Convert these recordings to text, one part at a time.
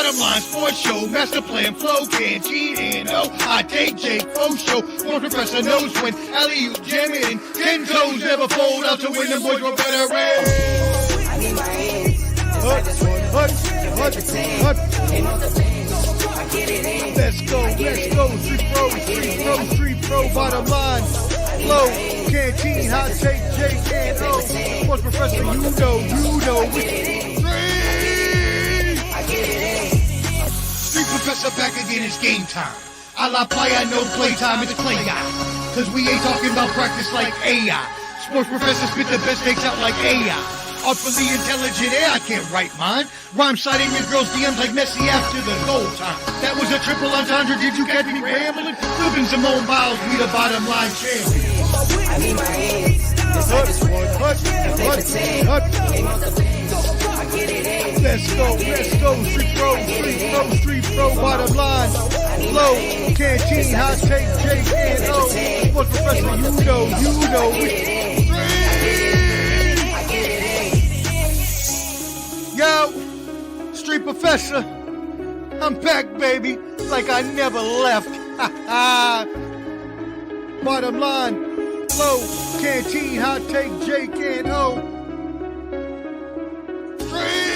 Bottom line sports show, master plan flow, can't cheat and I take Jake Fo show. One professor knows when alley-oop jamming and 10 toes never fold out to win. The boys were better ran. I need my hands. Let's go. Street pro, bottom line. Flow, canteen, hot take, Jake and O. Sports professor, you know. Street professor back again, it's game time. A la playa, no playtime, it's play guy. Cause we ain't talking about practice like AI. Sports professor spit the best takes out like AI. Artfully intelligent, I can't write mine. Rhyme citing your girl's DMs like Messi after the goal time. That was a triple entendre, did you catch me rambling? Flipping Simone Biles, we the bottom line champion. I need my hands. Let's go. Street pro, bottom line. Flow, canteen, hot take, Jake and O. Sports professor, you know. Yo, Street Professor, I'm back, baby, like I never left. Bottom line, flow, canteen, hot take, Jake and O. Street!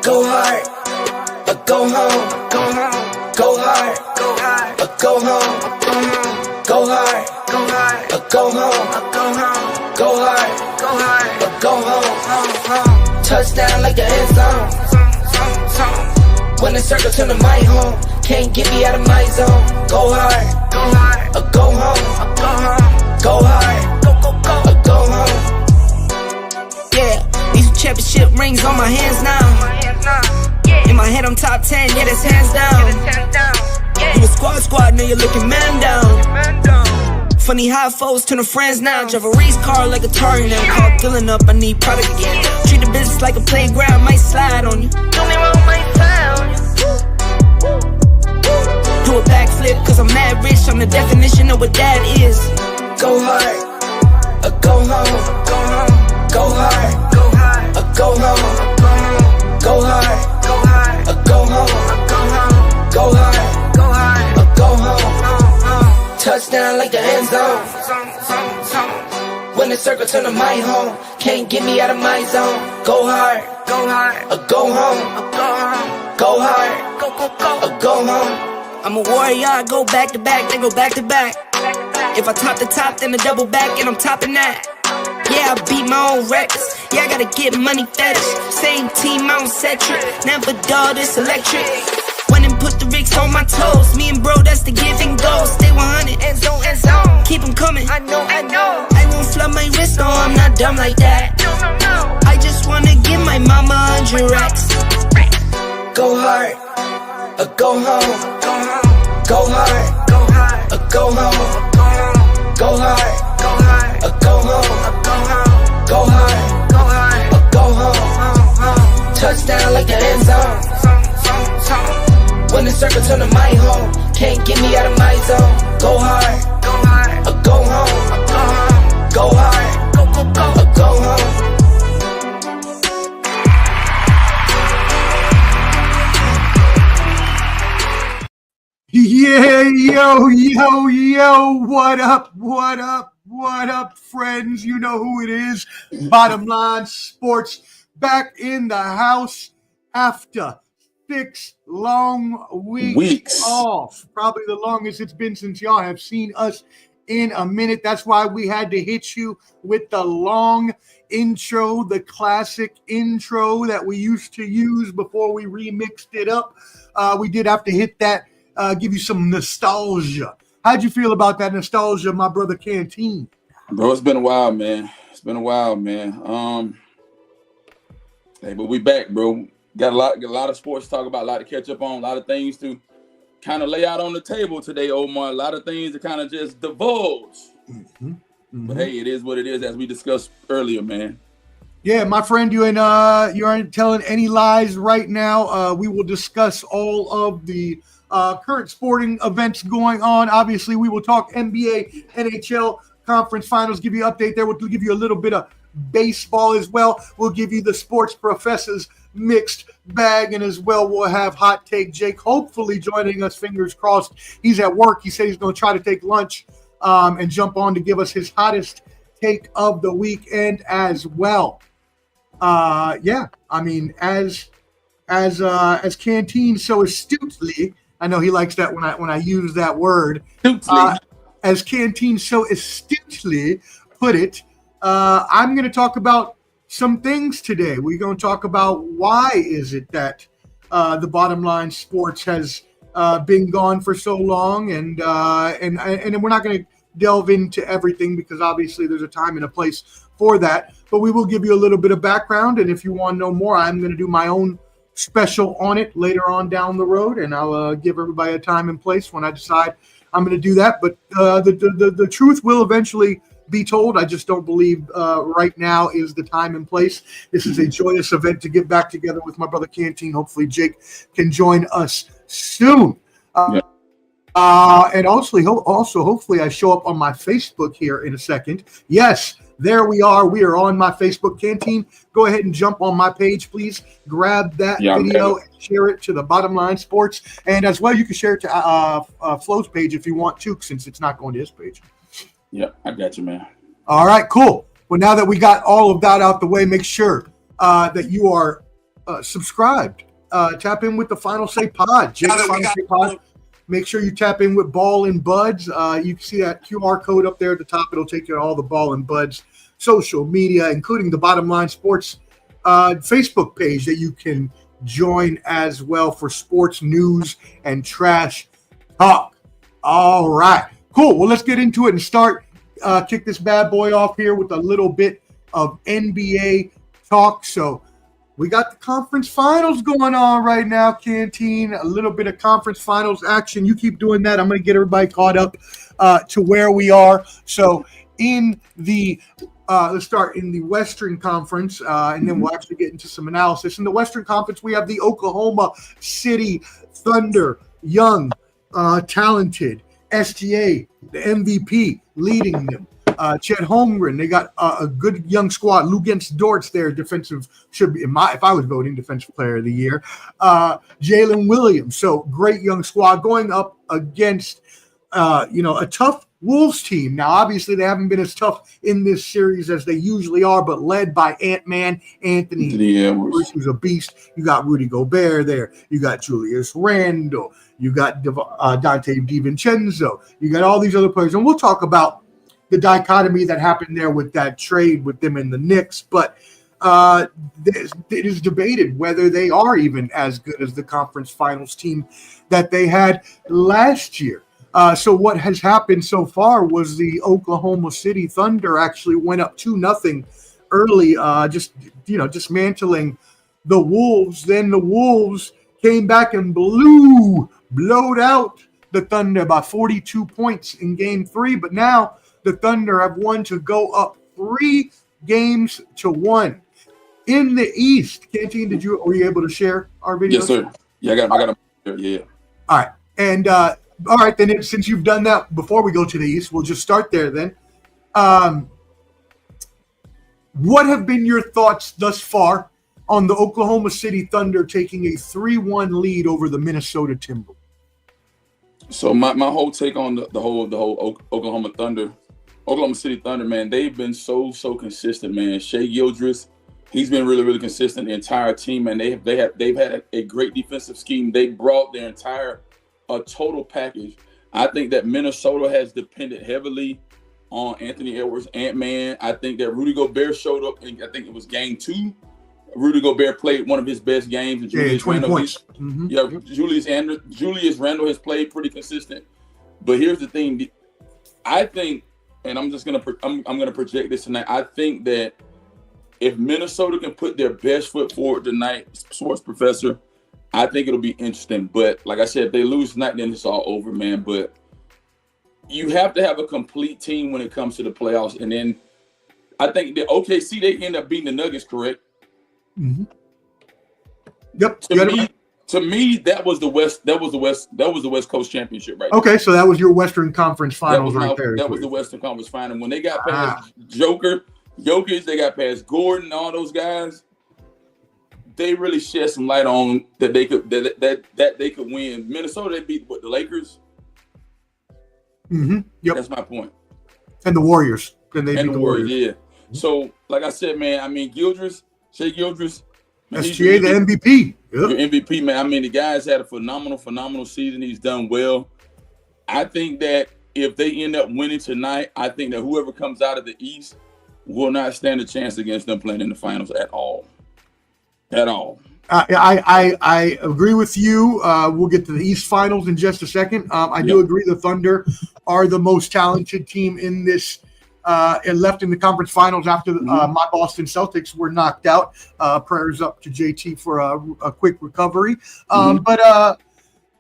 Go hard, or go home. Go hard, or go home. Go hard, or go home. Go hard, or go home. Touchdown like the end zone. When the circle turn to my home, can't get me out of my zone. Go hard, or go home. Go hard, or go home. Yeah, these championship rings on my hands now. In my head I'm top 10, yeah, that's hands down. You a squad, now you're looking man down. Funny how foes turn to friends now. Drive a race car like a Atari now. Call filling up, I need product again. Treat the business like a playground, might slide on you. Do me wrong, might slide on you. Do a backflip, cause I'm mad rich. I'm the definition of what that is. Go hard, or go home. Go hard, or go home. Go hard, or go home. Go hard, or go home. Touchdown like the end zone. When the circle turn to my home, can't get me out of my zone. Go hard, or go home. Go hard, or go home. I'm a warrior, I go back to back, then go back to back. If I top the top, then I double back, and I'm topping that. Yeah, I beat my own records. Yeah, I gotta get money fetish. Same team, I don't set trick. Never dull, this electric. Went and put the Ricks on my toes. Me and bro, that's the give and go. Stay 100, end zone. Keep them coming. I know. I won't flood my wrist, no, I'm not dumb like that. No. I just wanna give my mama 100 racks. Go hard, or go home. Go hard, or go home. Go hard, or go home. Go hard, or go home. Touchdown like the end zone. When the circle turn to my home, can't get me out of my zone. Go hard, or go home. Go hard, or go home. Yeah, yo, what up, friends? You know who it is. Bottom line sports back in the house after 6 long weeks off. Probably the longest it's been since y'all have seen us in a minute. That's why we had to hit you with the long intro, the classic intro that we used to use before we remixed it up. We did have to hit that, give you some nostalgia. How'd you feel about that nostalgia, my brother Canteen? Bro, it's been a while, man. Hey, but we back, bro. Got a lot of sports to talk about, a lot to catch up on, a lot of things to kind of lay out on the table today, Omar. A lot of things to kind of just divulge. But hey, it is what it is, as we discussed earlier, man. Yeah, my friend, you aren't telling any lies right now. We will discuss all of the current sporting events going on. Obviously, we will talk NBA, NHL conference finals, give you an update there. We'll give you a little bit of baseball as well. We'll give you the sports professor's mixed bag, and as well we'll have Hot Take Jake hopefully joining us, fingers crossed. He's at work. He said he's going to try to take lunch and jump on to give us his hottest take of the weekend as well. Yeah, I mean, as Canteen so astutely, I know he likes that when I use that word, as Canteen so astutely put it, I'm going to talk about some things today. We're going to talk about why is it that the Bottom Line Sports has been gone for so long, and we're not going to delve into everything because obviously there's a time and a place for that. But we will give you a little bit of background, and if you want to know more, I'm going to do my own special on it later on down the road, and I'll give everybody a time and place when I decide I'm going to do that. But the truth will eventually be told. I just don't believe right now is the time and place. This is a joyous event to get back together with my brother Canteen. Hopefully Jake can join us soon. And also hopefully I show up on my Facebook here in a second. Yes, there we are. We are on my Facebook. Canteen, go ahead and jump on my page, please. Grab that video and share it to the Bottom Line Sports. And as well, you can share it to Flo's page if you want to, since it's not going to his page. Yeah, I got you, man. All right, cool. Well, now that we got all of that out the way, make sure that you are subscribed. Tap in with the Final Say Pod. Jake's Final Say Pod. Make sure you tap in with Ball and Buds. You can see that QR code up there at the top. It'll take you to all the Ball and Buds social media, including the Bottom Line Sports Facebook page that you can join as well for sports news and trash talk. All right, cool. Well, let's get into it and start. Kick this bad boy off here with a little bit of NBA talk. So we got the conference finals going on right now, Canteen. A little bit of conference finals action. You keep doing that. I'm going to get everybody caught up to where we are. So in the let's start in the Western Conference, and then we'll actually get into some analysis. In the Western Conference, we have the Oklahoma City Thunder, young, talented, SGA, the MVP, leading them. Chet Holmgren, they got a good young squad. Luguentz Dort's their defensive, should be, if I was voting, defensive player of the year. Jalen Williams, so great young squad going up against, a tough Wolves team. Now, obviously, they haven't been as tough in this series as they usually are, but led by Ant-Man Anthony Edwards, who's a beast. You got Rudy Gobert there. You got Julius Randle. You got Dante DiVincenzo. You got all these other players. And we'll talk about the dichotomy that happened there with that trade with them and the Knicks. But it is debated whether they are even as good as the conference finals team that they had last year. So what has happened so far was the Oklahoma City Thunder actually went up 2-0 early, dismantling the Wolves. Then the Wolves came back and blowed out the Thunder by 42 points in Game 3. But now the Thunder have won to go up 3-1 in the East. Canteen, were you able to share our video? Yes, sir. Yeah, I got them. Yeah. All right, and all right, then since you've done that, before we go to the East, we'll just start there then. What have been your thoughts thus far on the Oklahoma City Thunder taking a 3-1 lead over the Minnesota Timberwolves? So my whole take on the whole Oklahoma City Thunder, man, they've been so consistent, man. Shai Gilgeous, he's been really, really consistent. The entire team, and they've had a great defensive scheme. They brought their entire total package. I think that Minnesota has depended heavily on Anthony Edwards, Ant-Man. I think that Rudy Gobert showed up, and I think it was Game 2. Rudy Gobert played one of his best games. And Julius 20 Randle, points. Julius Randle has played pretty consistent. But here's the thing. I think, and I'm gonna project this tonight. I think that if Minnesota can put their best foot forward tonight, Sports Professor, I think it'll be interesting. But like I said, if they lose tonight, then it's all over, man. But you have to have a complete team when it comes to the playoffs. And then I think the OKC, they end up beating the Nuggets, correct? Mm-hmm. Yep. To me, that was the West. That was the West Coast Championship, right? Okay, so that was your Western Conference Finals right there. That was the Western Conference Final. When they got past Jokic, they got past Gordon, all those guys. They really shed some light on that they could that they could win. Minnesota, they beat the Lakers. Mm-hmm. Yep. That's my point. And the Warriors. And the Warriors, yeah. So, like I said, man, I mean, Shai Gilgeous. SGA, the MVP. Yep. Your MVP, man. I mean, the guy's had a phenomenal season. He's done well. I think that if they end up winning tonight, I think that whoever comes out of the East will not stand a chance against them playing in the finals at all. At all. I agree with you. We'll get to the East Finals in just a second. I do agree the Thunder are the most talented team in this and left in the conference finals after my Boston Celtics were knocked out. Prayers up to JT for a quick recovery. But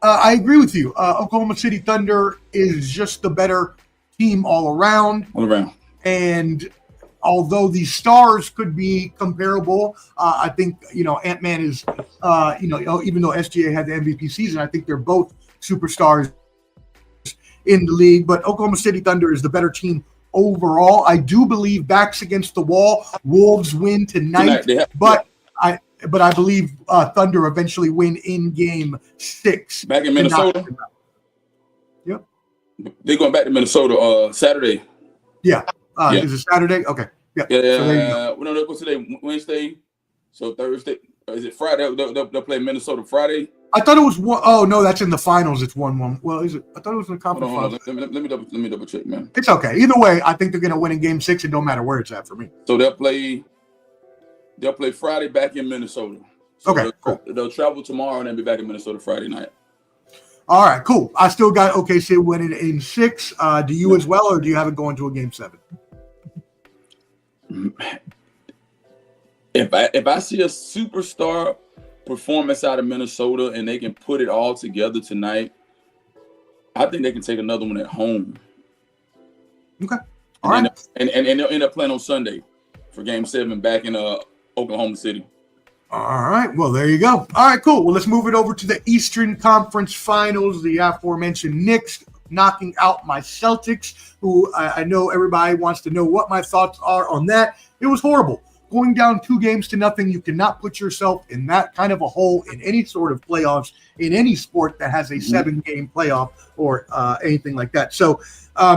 I agree with you. Oklahoma City Thunder is just the better team all around. And although these stars could be comparable, I think, Ant-Man is, even though SGA had the MVP season, I think they're both superstars in the league. But Oklahoma City Thunder is the better team overall. I do believe backs against the wall, Wolves win tonight, but I believe Thunder eventually win in Game 6 back in Minnesota. Yep, they're going back to Minnesota Saturday. Yeah, is it Saturday? Okay, yeah. So what's today? Wednesday. So Thursday. Is it Friday? They'll play Minnesota Friday. I thought it was one. Oh no, that's in the finals. It's 1-1. Well, is it? I thought it was in the conference finals. Let me double check, man. It's okay. Either way, I think they're going to win in Game 6. It don't matter where it's at for me. So they'll play Friday back in Minnesota. So okay, cool. They'll travel tomorrow and then be back in Minnesota Friday night. All right, cool. I still got OKC winning in 6. Do you as well, or do you have it going to a Game 7? If I see a superstar performance out of Minnesota and they can put it all together tonight, I think they can take another one at home. Okay. All right. And they'll end up playing on Sunday for Game 7 back in Oklahoma City. All right. Well, there you go. All right, cool. Well, let's move it over to the Eastern Conference Finals. The aforementioned Knicks knocking out my Celtics, who I know everybody wants to know what my thoughts are on that. It was horrible. Going down 2-0, you cannot put yourself in that kind of a hole in any sort of playoffs in any sport that has a 7-game playoff or anything like that. So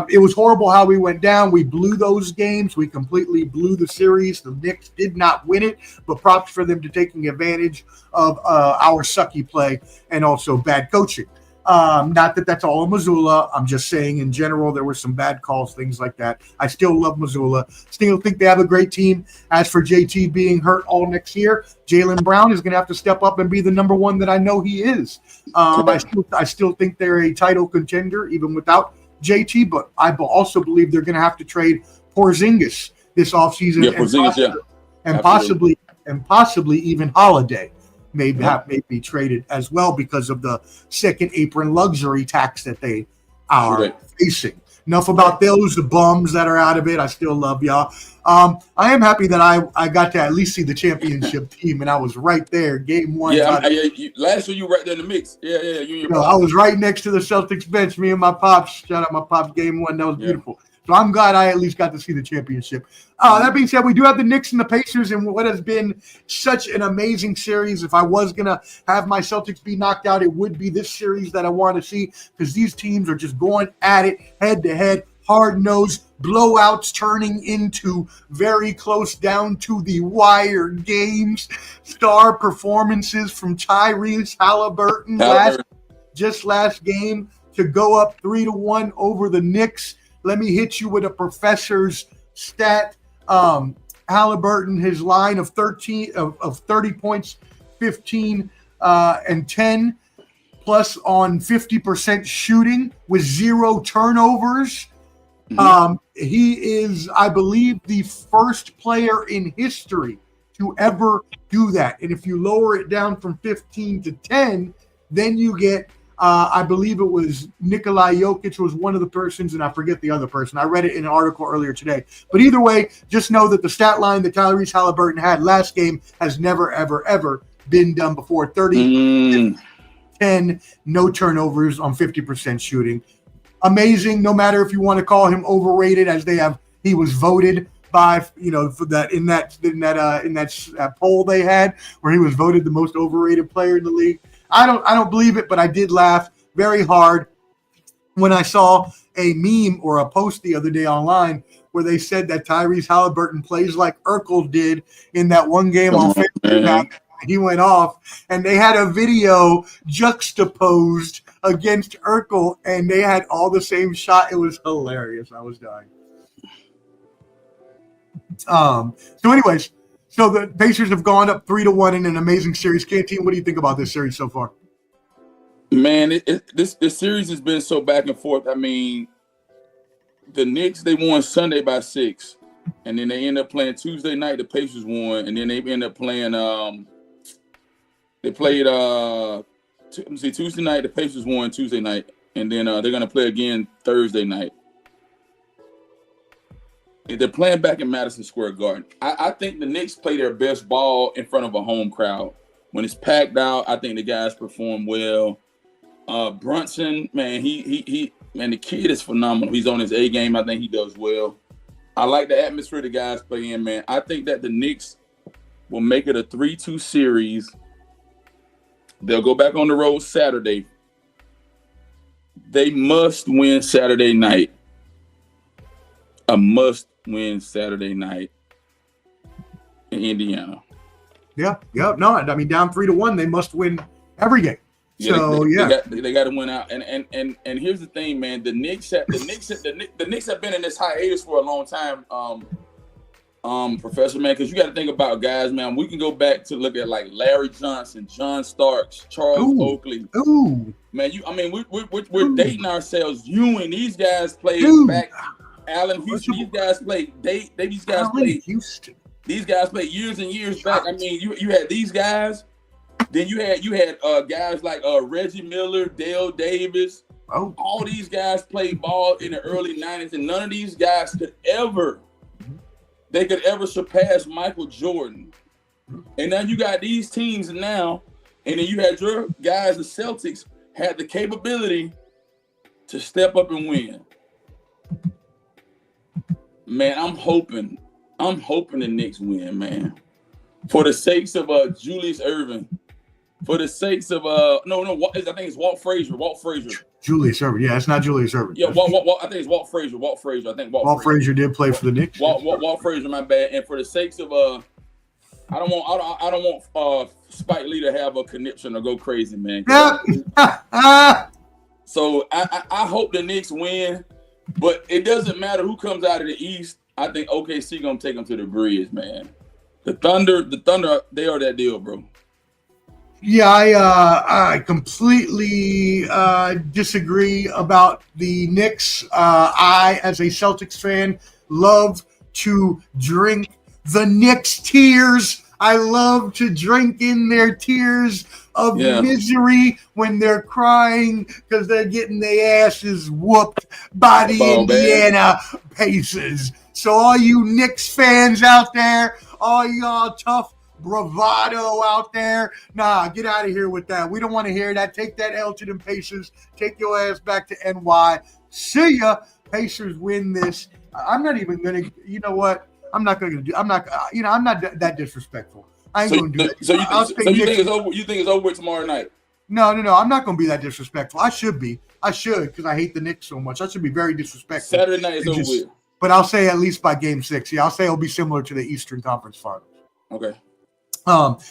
it was horrible how we went down. We blew those games. We completely blew the series. The Knicks did not win it, but props for them to taking advantage of our sucky play and also bad coaching. Not that that's all of Missoula. I'm just saying in general, there were some bad calls, things like that. I still love Missoula. Still think they have a great team. As for JT being hurt all next year, Jaylen Brown is going to have to step up and be the number one that I know he is. I still think they're a title contender even without JT, but I also believe they're going to have to trade Porzingis this offseason and possibly even Holiday. May be traded as well because of the second apron luxury tax that they are facing. Enough about those bums that are out of it. I still love y'all. I am happy that I got to at least see the championship team, and I was right there, Game 1. Last year you were right there in the mix. I was right next to the Celtics bench. Me and my pops. Shout out my pops. Game 1. That was beautiful. So I'm glad I at least got to see the championship. That being said, we do have the Knicks and the Pacers in what has been such an amazing series. If I was going to have my Celtics be knocked out, it would be this series that I want to see because these teams are just going at it head-to-head, hard-nosed, blowouts turning into very close down to the wire games. Star performances from Tyrese Halliburton last game to go up 3-1 over the Knicks. Let me hit you with a professor's stat. Halliburton, his line of 30 points, 15 and 10, plus on 50% shooting with 0 turnovers. He is, I believe, the first player in history to ever do that. And if you lower it down from 15 to 10, then you get I believe it was Nikola Jokic was one of the persons, and I forget the other person. I read it in an article earlier today. But either way, just know that the stat line that Tyrese Halliburton had last game has never, ever, ever been done before. 30, 10, no turnovers on 50% shooting. Amazing. No matter if you want to call him overrated, as he was voted by, for that in that poll they had where he was voted the most overrated player in the league. I don't believe it, but I did laugh very hard when I saw a meme or a post the other day online where they said that Tyrese Halliburton plays like Urkel did in that one game on Facebook. He went off, and they had a video juxtaposed against Urkel, and they had all the same shot. It was hilarious. I was dying. So anyways, so the Pacers have gone up 3-1 in an amazing series. Canteen, what do you think about this series so far? Man, this series has been so back and forth. I mean, the Knicks, they won Sunday by 6, and then they end up playing Tuesday night. The Pacers won, and then they end up playing. They played Tuesday night. The Pacers won Tuesday night, and then they're gonna play again Thursday night. They're playing back in Madison Square Garden. I think the Knicks play their best ball in front of a home crowd. When it's packed out, I think the guys perform well. Brunson, man, the kid is phenomenal. He's on his A game. I think he does well. I like the atmosphere the guys play in, man. I think that the Knicks will make it a 3-2 series. They'll go back on the road Saturday. They must win Saturday night. A must-win Saturday night in Indiana. Yeah. No, I mean, down 3-1, they must win every game. So they got to win out. And here's the thing, man. The Knicks have been in this hiatus for a long time, Professor, man. Because you got to think about guys, man. We can go back to look at like Larry Johnson, John Starks, Charles Oakley. Man, we're dating ourselves. You and these guys played back. Allen Houston. These guys played. These guys played Houston. These guys played years and years back. I mean, you had these guys. Then you had guys like Reggie Miller, Dale Davis. All these guys played ball in the early 90s, and none of these guys could ever surpass Michael Jordan. And now you got these teams now, and then you had your guys, the Celtics, had the capability to step up and win. Man, I'm hoping the Knicks win, man. For the sakes of Julius Erving. For the sakes of I think it's Walt Frazier. Julius Erving. Yeah, it's not Julius Erving. Yeah, I think it's Walt Frazier. I think Walt Frazier did play for the Knicks. Walt Frazier, my bad. And for the sakes of I don't want Spike Lee to have a conniption or go crazy, man. So I hope the Knicks win, but it doesn't matter who comes out of the East. I think OKC gonna take them to the bridge, man. The Thunder, they are that deal, bro. Yeah, I completely disagree about the Knicks. I, as a Celtics fan, love to drink the Knicks' tears. I love to drink in their tears of misery when they're crying because they're getting their asses whooped by the Indiana Pacers. So all you Knicks fans out there, all y'all tough bravado out there, nah, get out of here with that. We don't want to hear that. Take that L to them Pacers. Take your ass back to NY. See ya. Pacers win this. I'm not even going to, you know what? I'm not that disrespectful. I ain't going to do that. So you think it's over? You think it's over tomorrow night? No. I'm not going to be that disrespectful. I should because I hate the Knicks so much. I should be very disrespectful. Saturday night is over with. But I'll say at least by Game 6. Yeah, I'll say it'll be similar to the Eastern Conference Finals. Okay.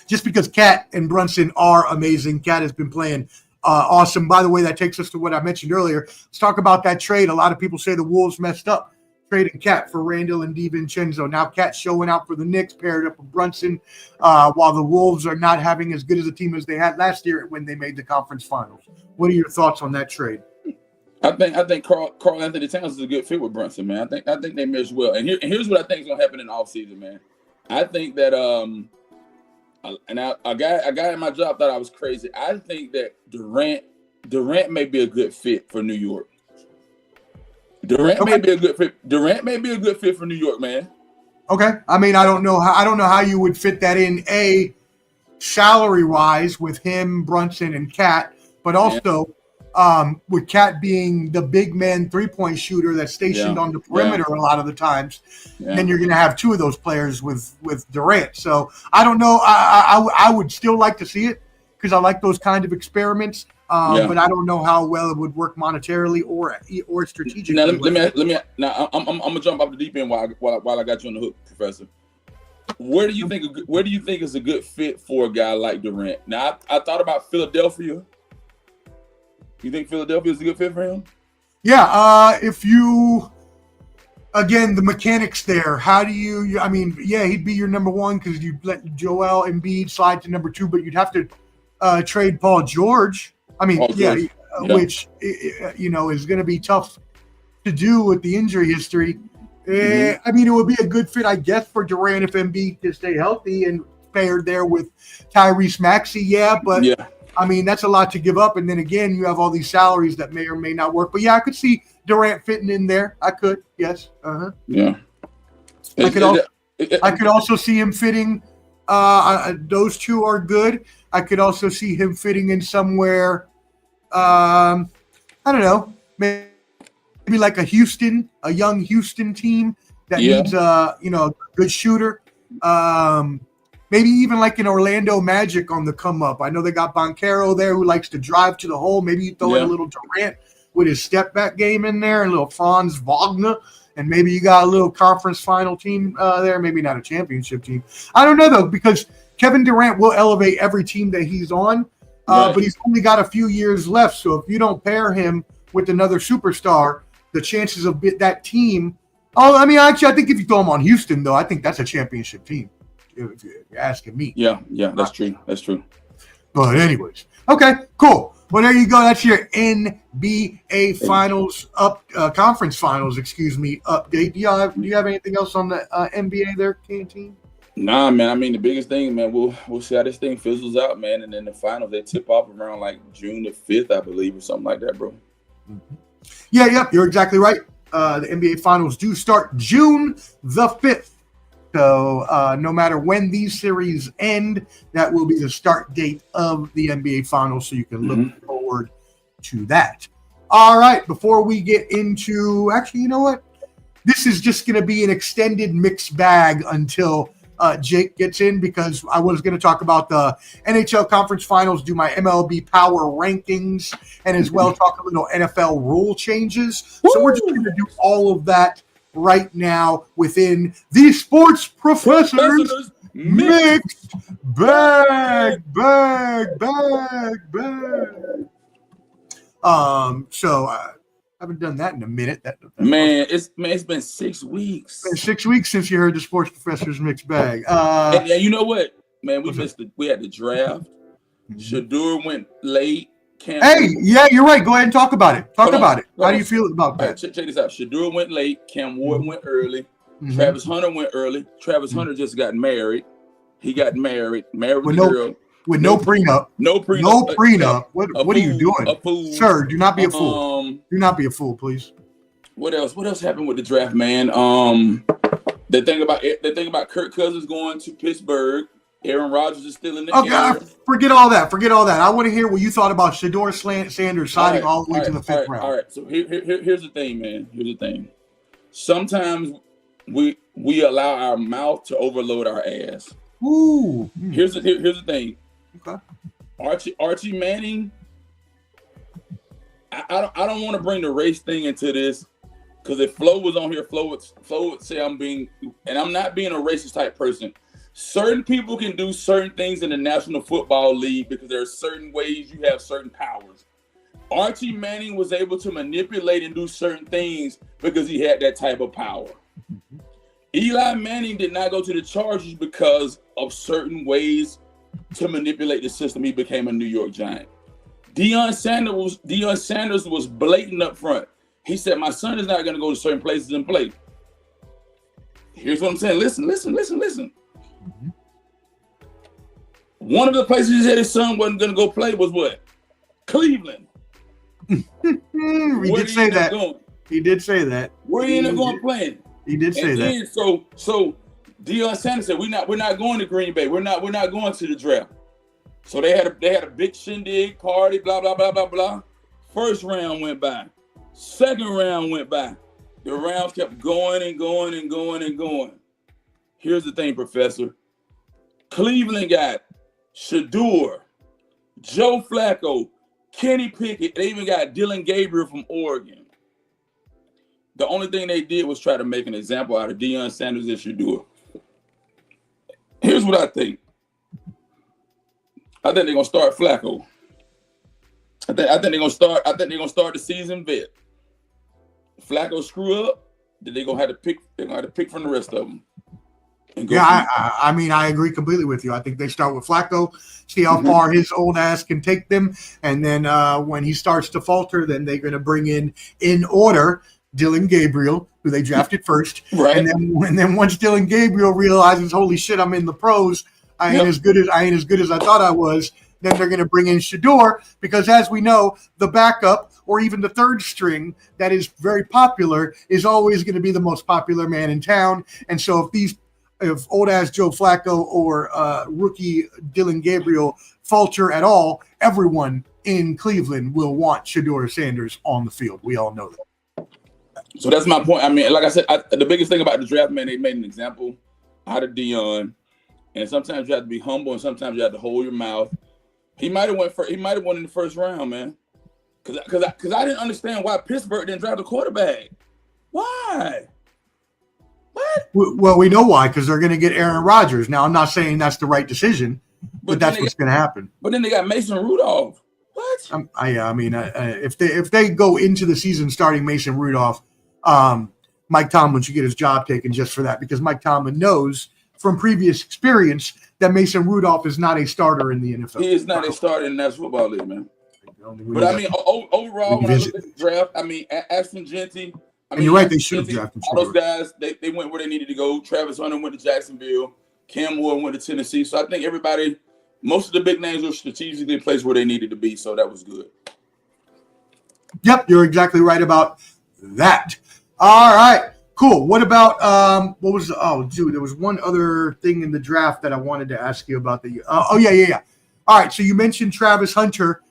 Just because Cat and Brunson are amazing. Cat has been playing awesome. By the way, that takes us to what I mentioned earlier. Let's talk about that trade. A lot of people say the Wolves messed up trading Cat for Randall and DiVincenzo. Now Cat's showing out for the Knicks, paired up with Brunson, while the Wolves are not having as good as a team as they had last year when they made the conference finals. What are your thoughts on that trade? I think Karl Anthony Towns is a good fit with Brunson, man. I think they mesh well. And here's what I think is gonna happen in the offseason, man. I think that a guy at my job thought I was crazy. I think that Durant may be a good fit for New York. Durant may be a good fit for New York, man. Okay. I mean, I don't know how you would fit that in salary-wise with him, Brunson, and Cat, but also with Cat being the big man three-point shooter that's stationed on the perimeter a lot of the times, then you're going to have two of those players with Durant. So I don't know. I would still like to see it because I like those kind of experiments. But I don't know how well it would work monetarily or strategically. Now let me. Now I'm gonna jump off the deep end while I got you on the hook, Professor. Where do you think is a good fit for a guy like Durant? Now I thought about Philadelphia. You think Philadelphia is a good fit for him? Yeah. If you, again, the mechanics there. How do you? I mean, yeah, he'd be your number one because you let Joel Embiid slide to number two, but you'd have to trade Paul George. I mean, which is going to be tough to do with the injury history. I mean, it would be a good fit, I guess, for Durant if Embiid can stay healthy and paired there with Tyrese Maxey. But I mean, that's a lot to give up. And then again, you have all these salaries that may or may not work. But yeah, I could see Durant fitting in there. I could, yes. Yeah. I could also see him fitting. Those two are good. I could also see him fitting in somewhere. I don't know, maybe like a young Houston team that needs a good shooter. Maybe even like an Orlando Magic on the come up. I know they got Banchero there who likes to drive to the hole. Maybe you throw in a little Durant with his step back game in there, and a little Franz Wagner, and maybe you got a little conference final team there. Maybe not a championship team. I don't know though, because Kevin Durant will elevate every team that he's on. But he's only got a few years left. So if you don't pair him with another superstar, the chances of that team. Oh, I mean, actually, I think if you throw him on Houston, though, I think that's a championship team. If you're asking me. Yeah, that's true. That's true. But anyways, okay, cool. Well, there you go. That's your NBA Finals conference finals. Update. Do you have anything else on the NBA there, Canteen? Nah, man. I mean, the biggest thing, man, we'll see how this thing fizzles out, man. And then the finals, they tip off around like June the 5th, I believe, or something like that, bro. Mm-hmm. Yeah, you're exactly right. The NBA Finals do start June the 5th. So no matter when these series end, that will be the start date of the NBA Finals. So you can look forward to that. All right. Before we get into, actually, you know what? This is just going to be an extended mixed bag until Jake gets in, because I was going to talk about the NHL Conference Finals, do my MLB Power Rankings, and as well talk a little NFL rule changes. Woo! So we're just going to do all of that right now within the Sports Professors Mixed Bag. I haven't done that in a minute. It's been 6 weeks. It's been 6 weeks since you heard the Sports Professors Mixed Bag. And you know what, man? We had the draft. Shador went late. You're right. Go ahead and talk about it. How do you feel about that? Right, check this out. Shador went late. Cam Ward went early. Travis Hunter went early. Travis Hunter just got married. He got married with a girl. With no prenup. No prenup. What are you doing? Sir, do not be a fool. Do not be a fool, please. What else? What else happened with the draft, man? They think about Kirk Cousins going to Pittsburgh. Aaron Rodgers is still in the air. Forget all that. I want to hear what you thought about Shador Sanders signing all the way to the 5th round. All right. So here's the thing, man. Here's the thing. Sometimes we allow our mouth to overload our ass. Ooh. Here's the thing. Okay. Archie Manning. I don't want to bring the race thing into this, because if Flo was on here, Flo would say I'm not being a racist type person. Certain people can do certain things in the National Football League because there are certain ways you have certain powers. Archie Manning was able to manipulate and do certain things because he had that type of power. Eli Manning did not go to the Chargers because of certain ways to manipulate the system. He became a New York Giant. Deion Sanders was blatant up front. He said, my son is not going to go to certain places and play. Here's what I'm saying. Listen. One of the places he said his son wasn't going to go play was what? Cleveland. He did say that. Where he ended up going playing. He did say that. So Deion Sanders said, we're not going to Green Bay. We're not going to the draft. So they had a big shindig party, blah, blah, blah, blah, blah. First round went by. Second round went by. The rounds kept going and going and going and going. Here's the thing, Professor. Cleveland got Shador, Joe Flacco, Kenny Pickett. They even got Dylan Gabriel from Oregon. The only thing they did was try to make an example out of Deion Sanders and Shador. Here's what I think. I think they're gonna start Flacco. I think they're gonna start the season vet. If Flacco screw up, then they're gonna have to pick. They're gonna have to pick from the rest of them. Yeah, I mean, I agree completely with you. I think they start with Flacco, see how far his old ass can take them, and then when he starts to falter, then they're going to bring in order, Dylan Gabriel, who they drafted first, right? And then once Dylan Gabriel realizes, holy shit, I'm in the pros, I ain't as good as I thought I was. Then they're going to bring in Shador because, as we know, the backup or even the third string that is very popular is always going to be the most popular man in town, and so if old ass Joe Flacco or rookie Dylan Gabriel falter at all, everyone in Cleveland will want Shador Sanders on the field. We all know that. So that's my point. I mean, like I said, the biggest thing about the draft, man, they made an example out of Deion, and sometimes you have to be humble, and sometimes you have to hold your mouth. He might have won in the first round, man, because I didn't understand why Pittsburgh didn't draft a quarterback. Why? What? Well, we know why, because they're going to get Aaron Rodgers. Now, I'm not saying that's the right decision, but that's what's going to happen. But then they got Mason Rudolph. What? If they go into the season starting Mason Rudolph, Mike Tomlin should get his job taken just for that, because Mike Tomlin knows from previous experience that Mason Rudolph is not a starter in the NFL. He is not a starter in the National Football League, man. But I mean, overall, when I look at the draft, I mean, Ashton Genty. And you're right, they should have drafted all those guys. They went where they needed to go. Travis Hunter went to Jacksonville. Cam Moore went to Tennessee. So I think most of the big names were strategically placed where they needed to be. So that was good. Yep, you're exactly right about that. All right, cool. What about there was one other thing in the draft that I wanted to ask you about. Yeah. All right, so you mentioned Travis Hunter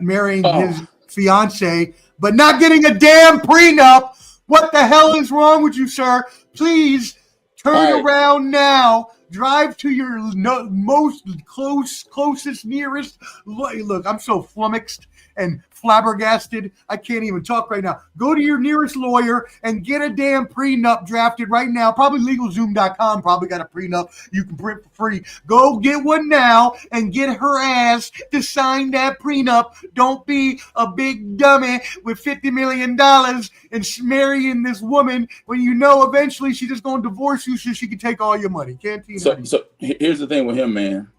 marrying his fiance, but not getting a damn prenup. What the hell is wrong with you, sir? Please turn around now. Drive to your closest, nearest. Look, I'm so flummoxed and flabbergasted. I can't even talk right now. Go to your nearest lawyer and get a damn prenup drafted right now. Probably LegalZoom.com probably got a prenup you can print for free. Go get one now and get her ass to sign that prenup. Don't be a big dummy with $50 million and marrying this woman when you know eventually she's just going to divorce you so she can take all your money. So here's the thing with him, man.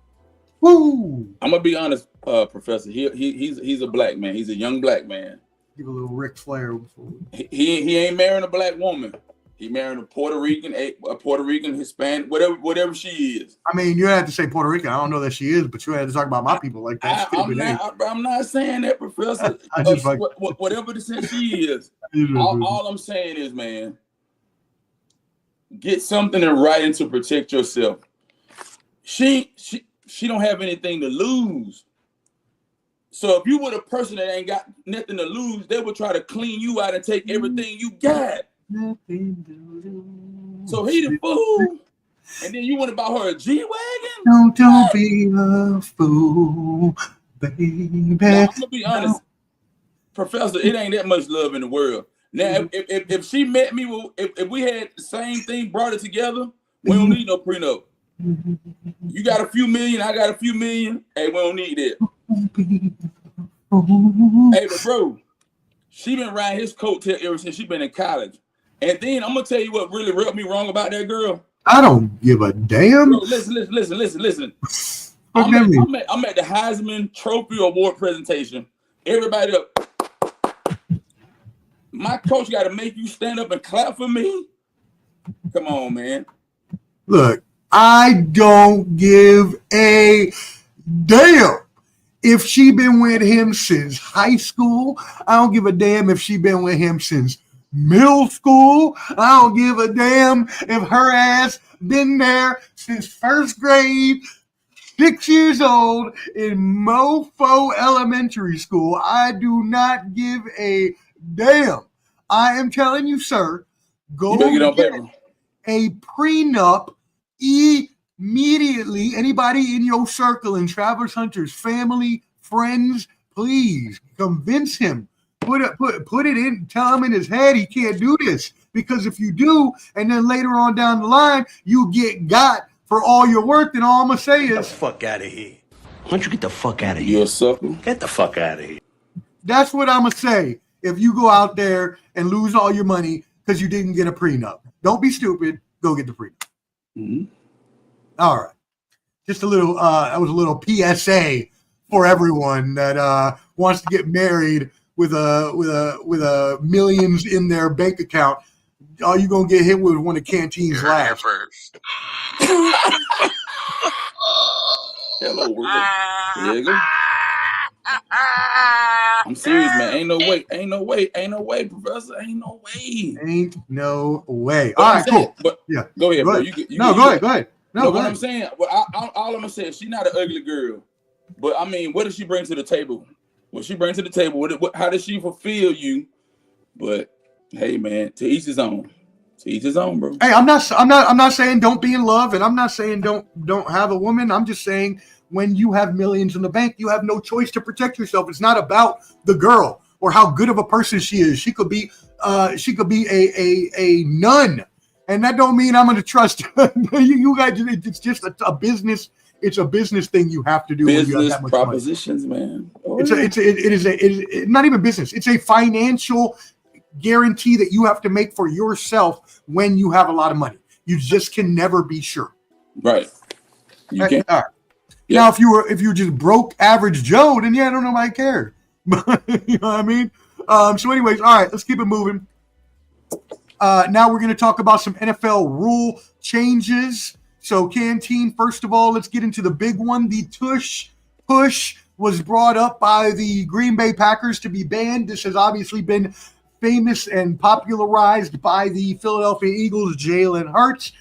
Woo! I'm gonna be honest, Professor. He's a black man. He's a young black man. Give a little Ric Flair. He ain't marrying a black woman. He marrying a Puerto Rican, Hispanic, whatever she is. I mean, you have to say Puerto Rican. I don't know that she is, but you had to talk about my people like that. I'm not saying that, Professor. Whatever the sense she is. All I'm saying is, man, get something in writing to protect yourself. She don't have anything to lose. So if you were the person that ain't got nothing to lose, they would try to clean you out and take everything you got. So he the fool. And then you want to buy her a G-Wagon? Don't be a fool, baby. Now, I'm going to be honest. Professor, it ain't that much love in the world. Now, if she met me, if we had the same thing, brought it together, we don't need no prenup. You got a few million, I got a few million. Hey, we don't need that. Hey, but bro, she been riding his coattail ever since she been in college. And then I'm gonna tell you what really rubbed me wrong about that girl. I don't give a damn. Bro, listen. I'm at the Heisman Trophy Award presentation. Everybody up. My coach got to make you stand up and clap for me. Come on, man. Look. I don't give a damn if she been with him since high school. I don't give a damn if she been with him since middle school. I don't give a damn if her ass been there since first grade. 6 years old in Mofo Elementary School. I do not give a damn. I am telling you, sir, go get a prenup immediately. Anybody in your circle in Travis Hunter's family, friends, please convince him. Put it in. Tell him in his head he can't do this. Because if you do, and then later on down the line, you get got for all your work, then all I'm going to say is, get the fuck out of here. Why don't you get the fuck out of here? You're a sucker. Get the fuck out of here. That's what I'm going to say if you go out there and lose all your money because you didn't get a prenup. Don't be stupid. Go get the prenup. Mm-hmm. All right. Just a little, that was a little PSA for everyone that wants to get married with a millions in their bank account. All you're going to get hit with one of Canteen's last. First. Hello, world. There you go. I'm serious, man. Ain't no way, Professor. Ain't no way. All right, cool. But yeah, go ahead, go bro. ahead. Go ahead. No, what I'm saying, all I'm gonna say is she's not an ugly girl, but I mean, what does she bring to the table? What she brings to the table? How does she fulfill you? But hey, man, to each his own. To each his own, bro. Hey, I'm not saying don't be in love, and I'm not saying don't have a woman. I'm just saying when you have millions in the bank, you have no choice to protect yourself. It's not about the girl or how good of a person she is. She could be a nun, and that don't mean I'm going to trust you guys. It's just a business. It's a business thing you have to do. Business when you have that much propositions, money. Man. It is not even business. It's a financial guarantee that you have to make for yourself when you have a lot of money. You just can never be sure. Right. You can't. All right. Yep. Now, if you were just broke average Joe, then I don't know why I cared. You know what I mean? So anyways, all right, let's keep it moving. Now we're going to talk about some NFL rule changes. So Canteen, first of all, let's get into the big one. The tush push was brought up by the Green Bay Packers to be banned. This has obviously been famous and popularized by the Philadelphia Eagles, Jalen Hurts.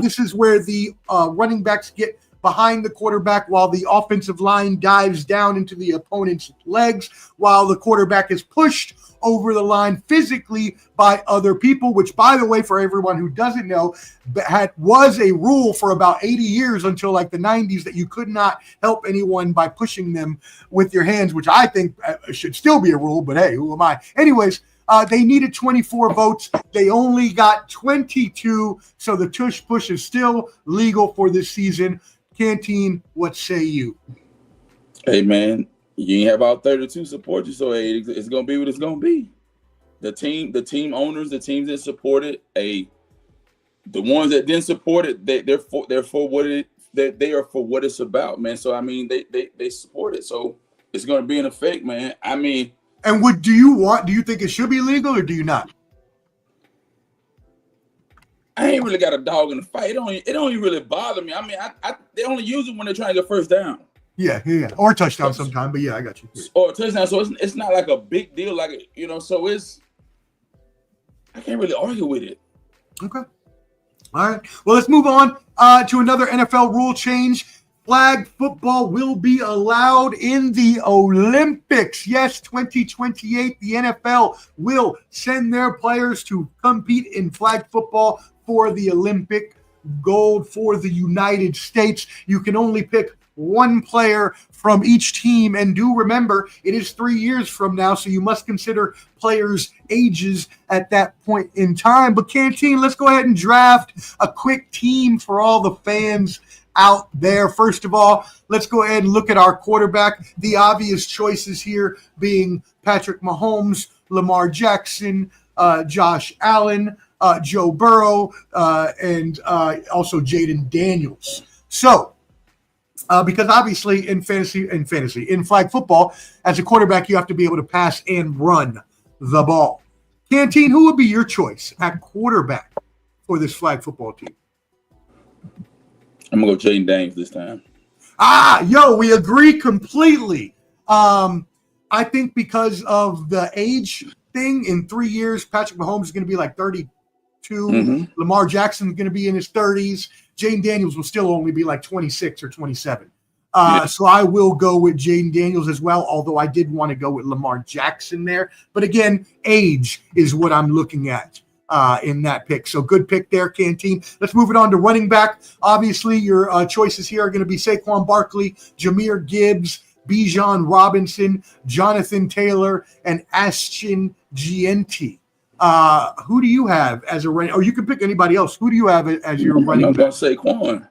This is where the running backs get behind the quarterback while the offensive line dives down into the opponent's legs while the quarterback is pushed over the line physically by other people, which, by the way, for everyone who doesn't know, was a rule for about 80 years until like the 90s that you could not help anyone by pushing them with your hands, which I think should still be a rule, but hey, who am I? Anyways, they needed 24 votes. They only got 22, so the tush push is still legal for this season. Canteen, what say you? Hey, man, you ain't have all 32 support you, so hey, it's going to be what it's going to be. The team owners, the teams that support it, the ones that didn't support it, they're for what they are for what it's about, man. So, I mean, they support it, so it's going to be in effect, man. I mean. And do you think it should be legal or do you not? I ain't really got a dog in the fight. It don't even really bother me. I mean, they only use it when they're trying to get first down. Yeah, or a touchdown sometime. But yeah, I got you. Or a touchdown. So it's not like a big deal, like So I can't really argue with it. Okay. All right. Well, let's move on to another NFL rule change. Flag football will be allowed in the Olympics. Yes, 2028, the NFL will send their players to compete in flag football for the Olympic gold for the United States. You can only pick one player from each team. And do remember, it is 3 years from now, so you must consider players' ages at that point in time. But Canteen, let's go ahead and draft a quick team for all the fans out there. First of all, let's go ahead and look at our quarterback. The obvious choices here being Patrick Mahomes, Lamar Jackson, Josh Allen, Joe Burrow, and also Jaden Daniels. So, because obviously in flag football, as a quarterback, you have to be able to pass and run the ball. Canteen, who would be your choice at quarterback for this flag football team? I'm going to go Jaden Daniels this time. We agree completely. I think because of the age thing, in 3 years, Patrick Mahomes is going to be like 32. Mm-hmm. Lamar Jackson is going to be in his 30s. Jaden Daniels will still only be like 26 or 27. So I will go with Jaden Daniels as well, although I did want to go with Lamar Jackson there. But again, age is what I'm looking at in that pick. So good pick there, Canteen. Let's move it on to running back. Obviously, your choices here are going to be Saquon Barkley, Jahmyr Gibbs, Bijan Robinson, Jonathan Taylor, and Ashton Gienti. Who do you have as a running? Or you can pick anybody else. Who do you have as your running back? I'm going to Saquon.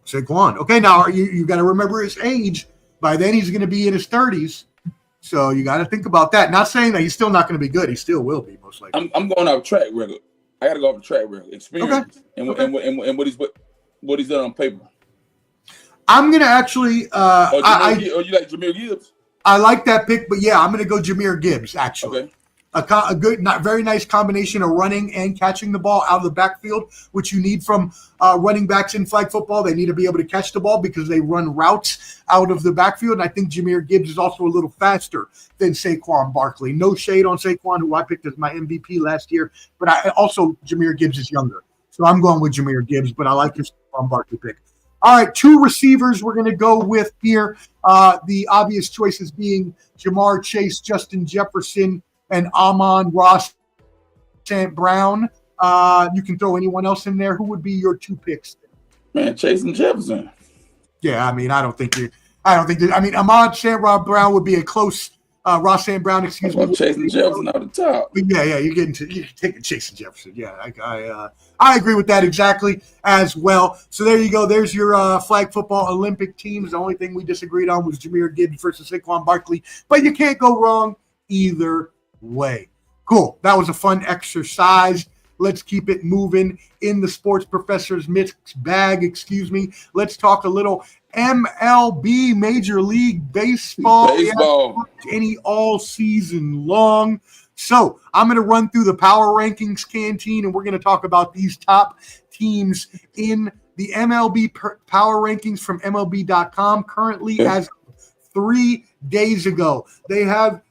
Saquon. Okay, now you got to remember his age. By then, he's going to be in his 30s. So you got to think about that. Not saying that he's still not going to be good. He still will be, most likely. I'm going off track record. I got to go off the track record. Experience and what he's done on paper. I'm going to actually you like Jahmyr Gibbs? I like that pick, but yeah, I'm going to go Jahmyr Gibbs, actually. Okay. A good, not very nice combination of running and catching the ball out of the backfield, which you need from running backs in flag football. They need to be able to catch the ball because they run routes out of the backfield. And I think Jahmyr Gibbs is also a little faster than Saquon Barkley. No shade on Saquon, who I picked as my MVP last year, but Jahmyr Gibbs is younger. So I'm going with Jahmyr Gibbs, but I like your Saquon Barkley pick. All right, 2 receivers we're going to go with here. The obvious choices being Jamar Chase, Justin Jefferson, and Amon-Ra St. Brown. You can throw anyone else in there. Who would be your 2 picks? Man, Chase and Jefferson. Yeah, I mean, Amon St. Brown would be a close Ross St. Brown, excuse me. Chase and Jefferson out the top. Yeah, you're taking Chase and Jefferson. Yeah, I agree with that exactly as well. So there you go. There's your flag football Olympic teams. The only thing we disagreed on was Jahmyr Gibbs versus Saquon Barkley, but you can't go wrong either way. Cool. That was a fun exercise. Let's keep it moving in the sports professor's mixed bag. Let's talk a little MLB, Major League Baseball. Any all season long. So I'm going to run through the power rankings, Canteen, and we're going to talk about these top teams in the MLB power rankings from MLB.com currently as of 3 days ago. They have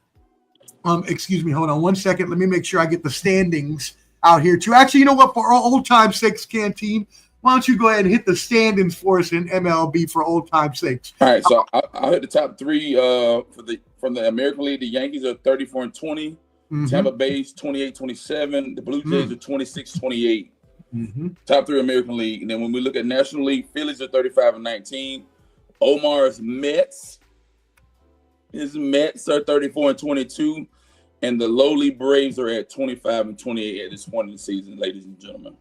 hold on 1 second. Let me make sure I get the standings out here too. Actually, you know what? For old time's sakes, Canteen, why don't you go ahead and hit the standings for us in MLB for old time's sakes? All right, so I'll hit the top 3 from the American League. The Yankees are 34-20. Mm-hmm. Tampa Bay's 28-27. The Blue Jays are 26-28. Mm-hmm. Top 3 American League. And then when we look at National League, Phillies are 35-19. Omar's Mets. His Mets are 34-22, and the lowly Braves are at 25-28 at this point in the season, ladies and gentlemen.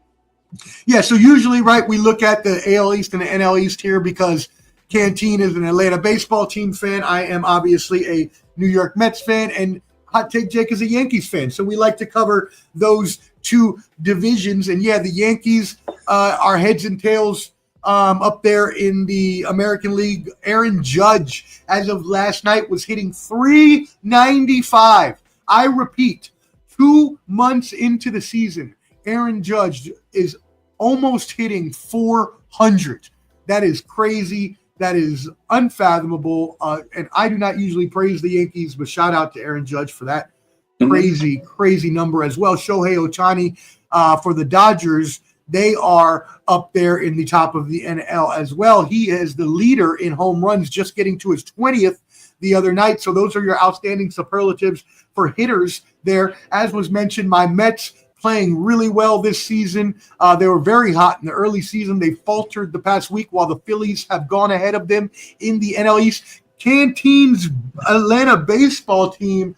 Yeah, so usually, right, we look at the AL East and the NL East here because Canteen is an Atlanta baseball team fan. I am obviously a New York Mets fan, and Hot Take Jake is a Yankees fan. So we like to cover those 2 divisions. And yeah, the Yankees are heads and tails up there in the American League. Aaron Judge, as of last night, was hitting .395. I repeat, 2 months into the season, Aaron Judge is almost hitting .400. That is crazy. That is unfathomable. And I do not usually praise the Yankees, but shout out to Aaron Judge for that crazy number as well. Shohei Ohtani for the Dodgers, they are up there in the top of the NL as well. He is the leader in home runs, just getting to his 20th the other night. So those are your outstanding superlatives for hitters there. As was mentioned, my Mets playing really well this season. They were very hot in the early season. They faltered the past week while the Phillies have gone ahead of them in the NL East. Canteen's Atlanta baseball team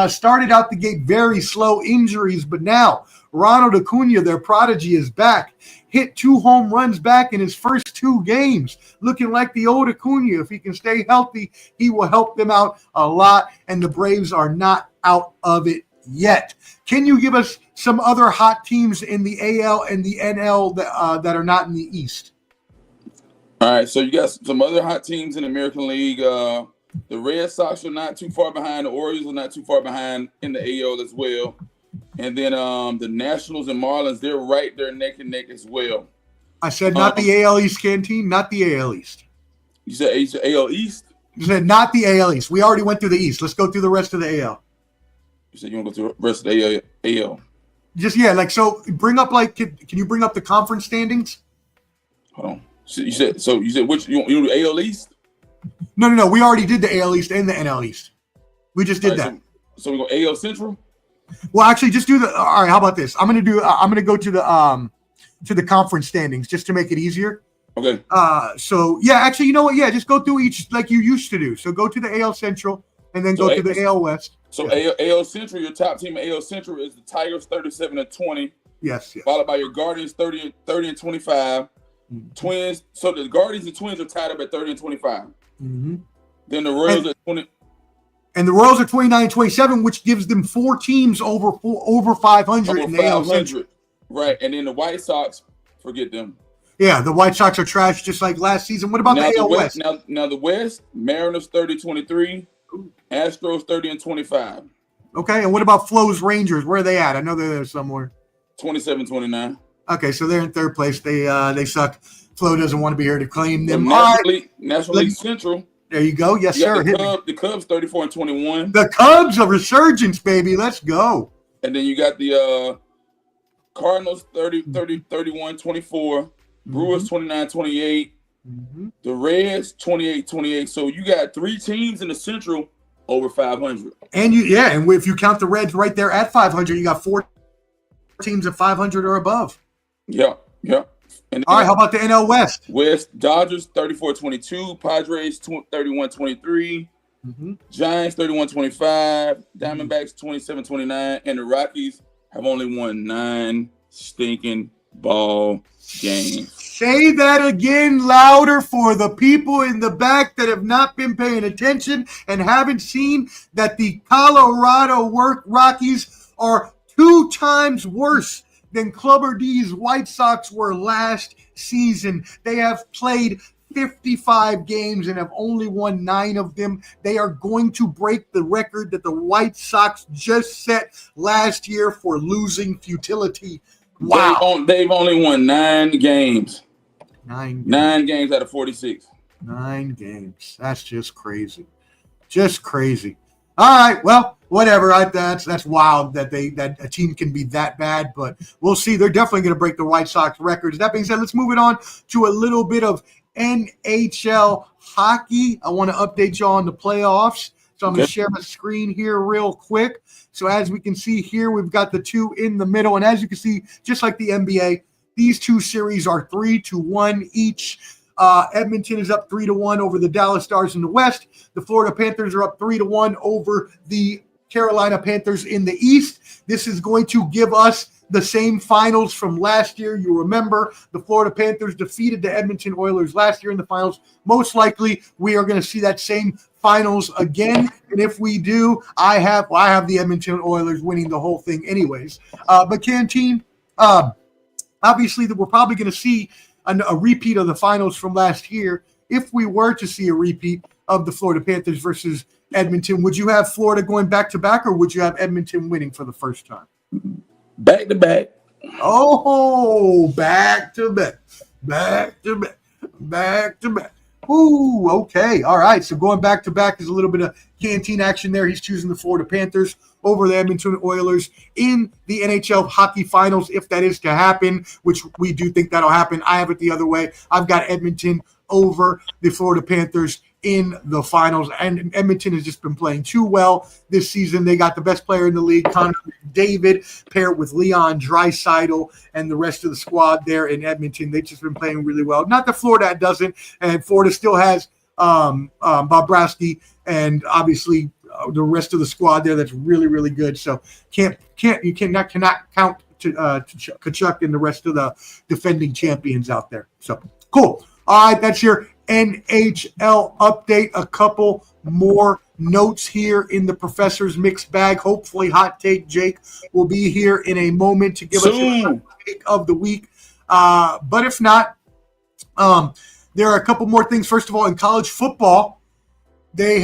started out the gate very slow, injuries, but now Ronald Acuna, their prodigy, is back. Hit 2 home runs back in his first 2 games. Looking like the old Acuna. If he can stay healthy, he will help them out a lot, and the Braves are not out of it yet. Can you give us some other hot teams in the AL and the NL that are not in the East? All right, so you got some other hot teams in the American League. The Red Sox are not too far behind. The Orioles are not too far behind in the AL as well. And then the Nationals and Marlins, they're right there neck and neck as well. I said not the AL East, Canteen, not the AL East. You said AL East? You said not the AL East. We already went through the East. Let's go through the rest of the AL. You said you want to go through the rest of the AL. Just, so bring up, can you bring up the conference standings? Hold on. So you said which you do AL East? No. We already did the AL East and the NL East. We just did that. So we go AL Central. Well, actually, just do the. All right, how about this? I'm gonna go to the conference standings just to make it easier. Okay. So yeah, actually, you know what? Yeah, just go through each like you used to do. So go to the AL Central and then go to the AL West. So AL Central, your top team in AL Central is the Tigers, 37-20. Yes. Followed by your Guardians, 30 and 25. Mm-hmm. Twins. So the Guardians and Twins are tied up at 30 and 25. Mm-hmm. Then the Royals at 20. And the Royals are 29-27, which gives them 4 teams over 500 in the AL Central. Right, and then the White Sox, forget them. Yeah, the White Sox are trash just like last season. What about the AL West? Now the West, Mariners 30-23, Astros 30 and 25. Okay, and what about Flo's Rangers? Where are they at? I know they're there somewhere. 27-29. Okay, so they're in third place. They suck. Flo doesn't want to be here to claim them. National League Central. There you go. Yes, sir. The Cubs 34 and 21. The Cubs, a resurgence, baby. Let's go. And then you got the Cardinals 31-24. Brewers 29-28. Mm-hmm. The Reds 28-28. So you got 3 teams in the Central over 500. And if you count the Reds right there at 500, you got 4 teams at 500 or above. Yeah. And all right, how about the NL West? West, Dodgers 34-22, Padres 31-23, Giants 31-25, Diamondbacks 27-29, and the Rockies have only won 9 stinking ball games. Say that again louder for the people in the back that have not been paying attention and haven't seen that the Colorado Rockies are 2 times worse than Clubber D's White Sox were last season. They have played 55 games and have only won 9 of them. They are going to break the record that the White Sox just set last year for losing futility. Wow. They've only won 9 games. 9 games out of 46. 9 games. That's just crazy. Just crazy. All right, well, whatever. That's wild that a team can be that bad, but we'll see. They're definitely going to break the White Sox records. That being said, let's move it on to a little bit of NHL hockey. I want to update y'all on the playoffs. So I'm going to share my screen here real quick. So as we can see here, we've got the 2 in the middle. And as you can see, just like the NBA, these 2 series are 3-1 each. Edmonton is up 3-1 over the Dallas Stars in the West. The Florida Panthers are up 3-1 over the Carolina Panthers in the East. This is going to give us the same finals from last year. You remember the Florida Panthers defeated the Edmonton Oilers last year in the finals. Most likely, we are going to see that same finals again. And if we do, I have the Edmonton Oilers winning the whole thing anyways. But Canteen, obviously, we're probably going to see a repeat of the finals from last year. If we were to see a repeat of the Florida Panthers versus Edmonton, would you have Florida going back-to-back, or would you have Edmonton winning for the first time? Back-to-back. Oh, back-to-back. Ooh, okay. All right. So going back-to-back is a little bit of Canteen action there. He's choosing the Florida Panthers over the Edmonton Oilers in the NHL hockey finals, if that is to happen, which we do think that'll happen. I have it the other way. I've got Edmonton over the Florida Panthers in the finals, and Edmonton has just been playing too well this season. They got the best player in the league, Connor McDavid, paired with Leon Draisaitl and the rest of the squad there in Edmonton. They've just been playing really well. Not that Florida doesn't, and Florida still has Bobrovsky and obviously the rest of the squad there that's really, really good. So cannot count to Kachuk and the rest of the defending champions out there. So cool. All right, that's your NHL update. A couple more notes here in the professor's mixed bag. Hopefully, Hot Take Jake will be here in a moment to give us your hot take of the week. But if not, there are a couple more things. First of all, in college football, they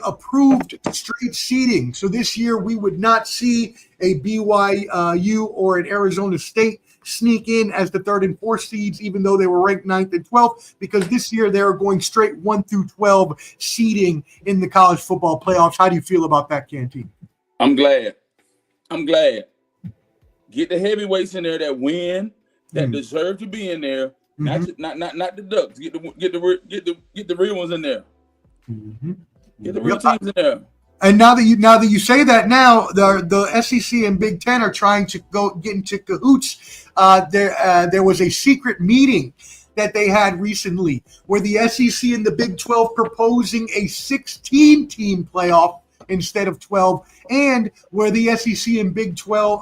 approved straight seeding. So this year we would not see a BYU or an Arizona State sneak in as the 3rd and 4th seeds, even though they were ranked 9th and 12th, because this year they're going straight 1 through 12 seeding in the college football playoffs. How do you feel about that, Canteen? I'm glad. Get the heavyweights in there that win, that deserve to be in there. Not the Ducks. Get the real ones in there. Mm-hmm. Get the real teams in there. And now that you say that, now the SEC and Big Ten are trying to get into cahoots. There was a secret meeting that they had recently where the SEC and the Big 12 proposing a 16-team playoff instead of 12, and where the SEC and Big 10,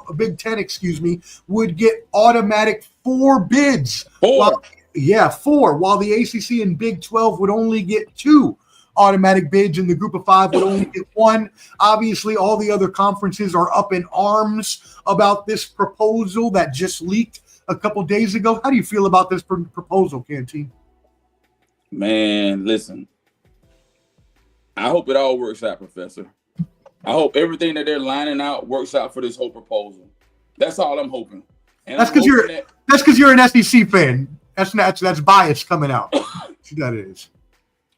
would get automatic 4 bids. 4, while the ACC and Big 12 would only get 2 automatic bids, and the group of 5 would only get 1. Obviously, all the other conferences are up in arms about this proposal that just leaked a couple days ago. How do you feel about this proposal, Canteen? Man, listen. I hope it all works out, Professor. I hope everything that they're lining out works out for this whole proposal. That's all I'm hoping. And that's because you're an SEC fan. That's bias coming out. That is.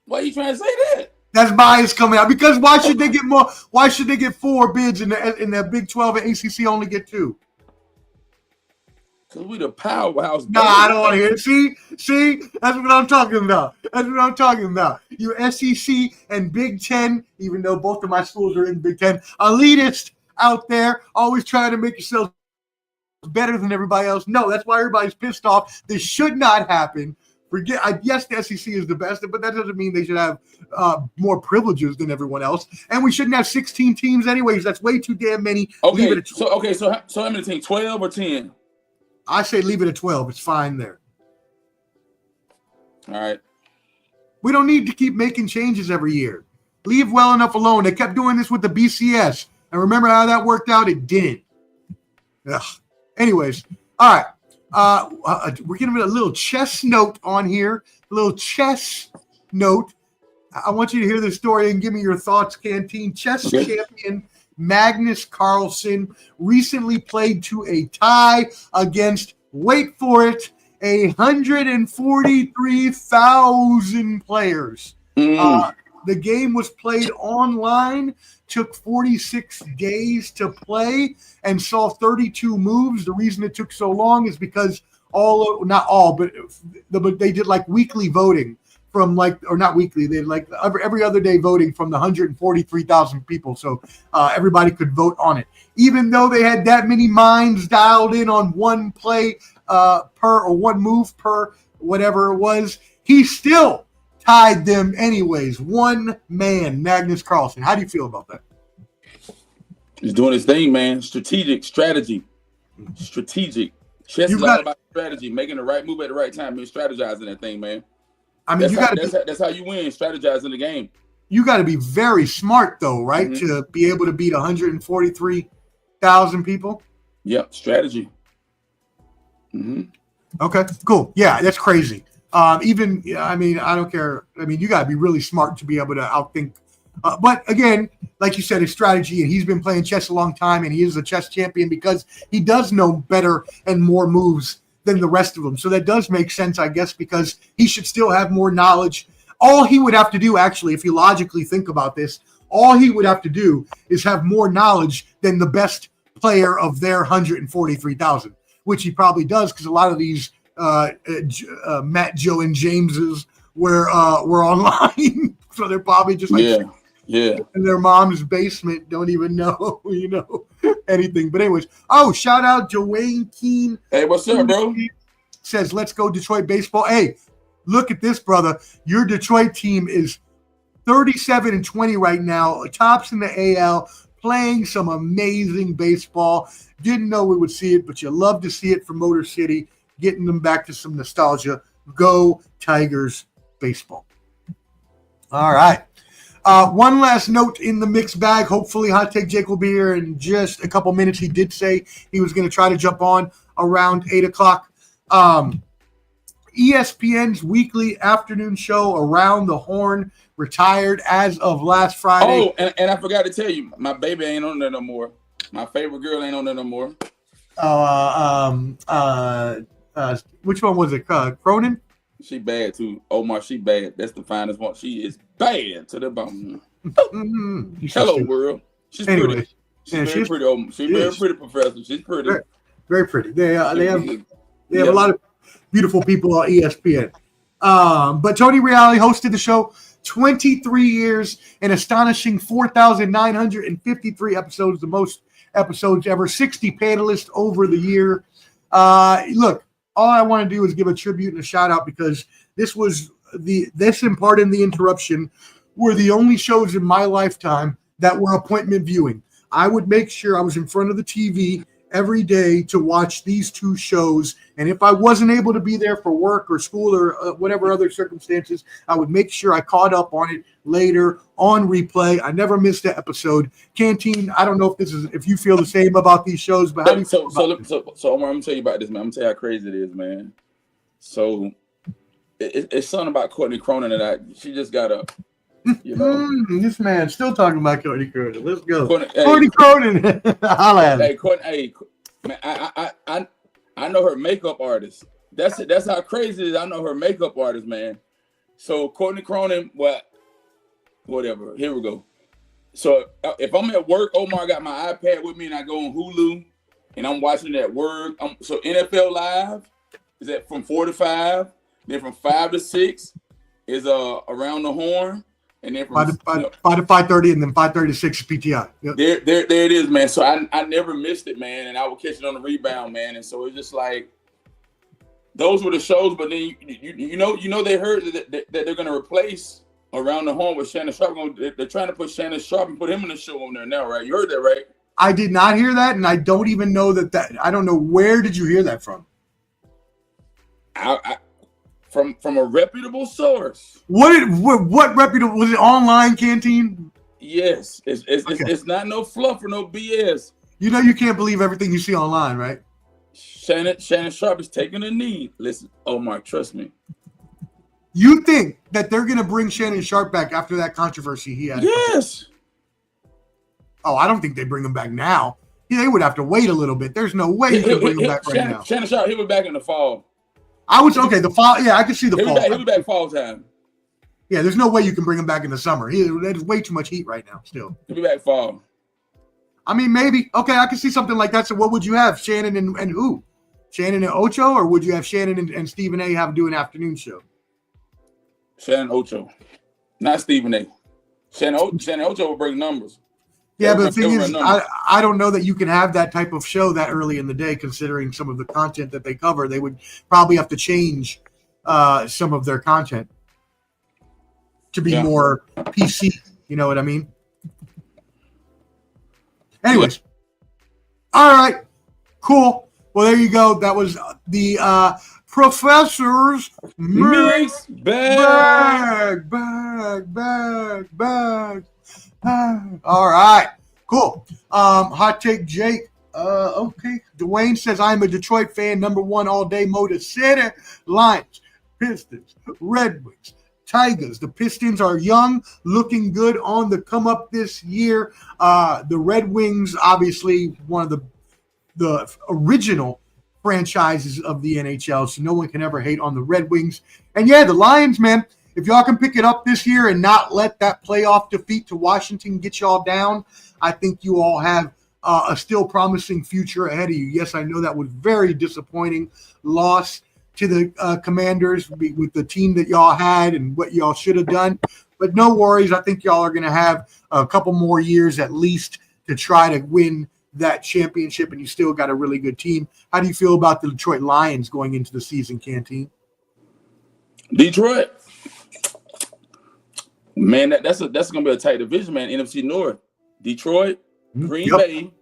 Why are you trying to say that? That's bias coming out. Because why should they get more? Why should they get 4 bids in the Big 12 and ACC only get 2? Because we the powerhouse. Nah, I don't want to hear it. See, that's what I'm talking about. You SEC and Big 10, even though both of my schools are in Big 10, elitist out there, always trying to make yourself better than everybody else. No, that's why everybody's pissed off. This should not happen. Yes, the SEC is the best, but that doesn't mean they should have more privileges than everyone else. And we shouldn't have 16 teams anyways. That's way too damn many. Okay, so how many teams? 12 or 10? I say leave it at 12. It's fine there. All right. We don't need to keep making changes every year. Leave well enough alone. They kept doing this with the BCS. And remember how that worked out? It didn't. Ugh. Anyways, all right. We're giving a little chess note on here. A little chess note. I want you to hear this story and give me your thoughts, Canteen. Chess champion Magnus Carlsen recently played to a tie against, wait for it, 143,000 players. The game was played online, took 46 days to play, and saw 32 moves. The reason it took so long is because they did like weekly voting from not weekly, they like every other day voting from the 143,000 people. So everybody could vote on it. Even though they had that many minds dialed in on one play per or one move per whatever it was, he still tied them anyways. One man, Magnus Carlsen. How do you feel about that? He's doing his thing, man. Strategy. Chess is all about strategy, making the right move at the right time, and strategizing that thing, man. I mean, that's how you win, strategizing the game. You got to be very smart, though, right, to be able to beat 143,000 people? Yep, strategy. Okay, cool. Yeah, that's crazy. I don't care. I mean, you got to be really smart to be able to outthink. But again, like you said, his strategy, and he's been playing chess a long time, and he is a chess champion because he does know better and more moves than the rest of them. So that does make sense, I guess, because he should still have more knowledge. All he would have to do, actually, if you logically think about this, all he would have to do is have more knowledge than the best player of their 143,000, which he probably does because a lot of these Matt, Joe, and Jameses were online. So they're probably just in their mom's basement, don't even know, anything. But anyways, shout out Dwayne Keene. Hey, what's up, bro? Says, let's go Detroit baseball. Hey, look at this, brother. Your Detroit team is 37-20 right now, tops in the AL, playing some amazing baseball. Didn't know we would see it, but you love to see it from Motor City, getting them back to some nostalgia. Go Tigers baseball. All right. One last note in the mixed bag. Hopefully Hot Take Jake will be here in just a couple minutes. He did say he was going to try to jump on around 8 o'clock. ESPN's weekly afternoon show, Around the Horn, retired as of last Friday. Oh, and I forgot to tell you, my baby ain't on there no more. My favorite girl ain't on there no more. Which one was it? Cronin? She bad too. Omar, she bad. That's the finest one. She is bad to the bone. Hello, world. She's pretty. She's very pretty. She's very pretty, Professor. She's pretty. Very, very pretty. They have a lot of beautiful people on ESPN. But Tony Reale hosted the show 23 years, an astonishing 4,953 episodes, the most episodes ever, 60 panelists over the year. Look, all I want to do is give a tribute and a shout out because this and Pardon the Interruption were the only shows in my lifetime that were appointment viewing. I would make sure I was in front of the TV every day to watch these two shows. And if I wasn't able to be there for work or school or whatever other circumstances, I would make sure I caught up on it later on replay. I never missed an episode. Canteen, I don't know if you feel the same about these shows, but how do you feel about this? So Omar, I'm gonna tell you about this, man. I'm gonna tell you how crazy it is, man. So it's something about Courtney Cronin that she just got a, you know. This man still talking about Courtney Cronin. Let's go. Courtney Cronin. Holla at hey, Courtney, man, I know her makeup artist. That's how crazy it is. I know her makeup artist, man. So Courtney Cronin, whatever. Here we go. So if I'm at work, Omar got my iPad with me and I go on Hulu and I'm watching it at work. So NFL Live is at from 4 to 5. Then from 5 to 6 is Around the Horn. And then from 5 to 5:30 and then 5:30 to 6 is PTI. Yep. There it is, man. So I never missed it, man. And I would catch it on the rebound, man. And so it's just like those were the shows. But then you know they heard that they're going to replace Around the Horn with Shannon Sharp. They're trying to put Shannon Sharp and put him in the show on there now, right? You heard that, right? I did not hear that, and I don't even know that. I don't know, where did you hear that from? From a reputable source. What reputable? Was it online, Canteen? Yes, it's not no fluff or no BS. You know you can't believe everything you see online, right? Shannon Sharp is taking a knee. Listen, Omar, trust me. You think that they're going to bring Shannon Sharp back after that controversy he had? Yes. Oh, I don't think they bring him back now. They would have to wait a little bit. There's no way you can bring him back right now. Shannon Sharp, he was back in the fall. The fall. Yeah, I could see the fall. He'll be back fall time. Yeah, there's no way you can bring him back in the summer. There's way too much heat right now still. He'll be back fall. I mean, maybe. Okay, I can see something like that. So what would you have? Shannon and who? Shannon and Ocho? Or would you have Shannon and Stephen A. do an afternoon show? Shannon Ocho. Not Stephen A. Shannon Ocho will bring numbers. Yeah, but the thing is, I don't know that you can have that type of show that early in the day, considering some of the content that they cover. They would probably have to change some of their content to be more PC. You know what I mean? Anyways. All right. Cool. Well, there you go. That was the Professor's Mix Bag. All right, cool. Hot take, Jake. Okay. Dwayne says, I'm a Detroit fan, #1 all day, Motor City. Lions, Pistons, Red Wings, Tigers. The Pistons are young, looking good on the come up this year. The Red Wings, obviously, one of the original franchises of the NHL, so no one can ever hate on the Red Wings. And yeah, the Lions, man. If y'all can pick it up this year and not let that playoff defeat to Washington get y'all down, I think you all have a still promising future ahead of you. Yes, I know that was very disappointing loss to the Commanders with the team that y'all had and what y'all should have done. But no worries. I think y'all are going to have a couple more years at least to try to win that championship, and you still got a really good team. How do you feel about the Detroit Lions going into the season, Canteen? Detroit. Man, that's gonna be a tight division, man. NFC North, Detroit, Green Bay.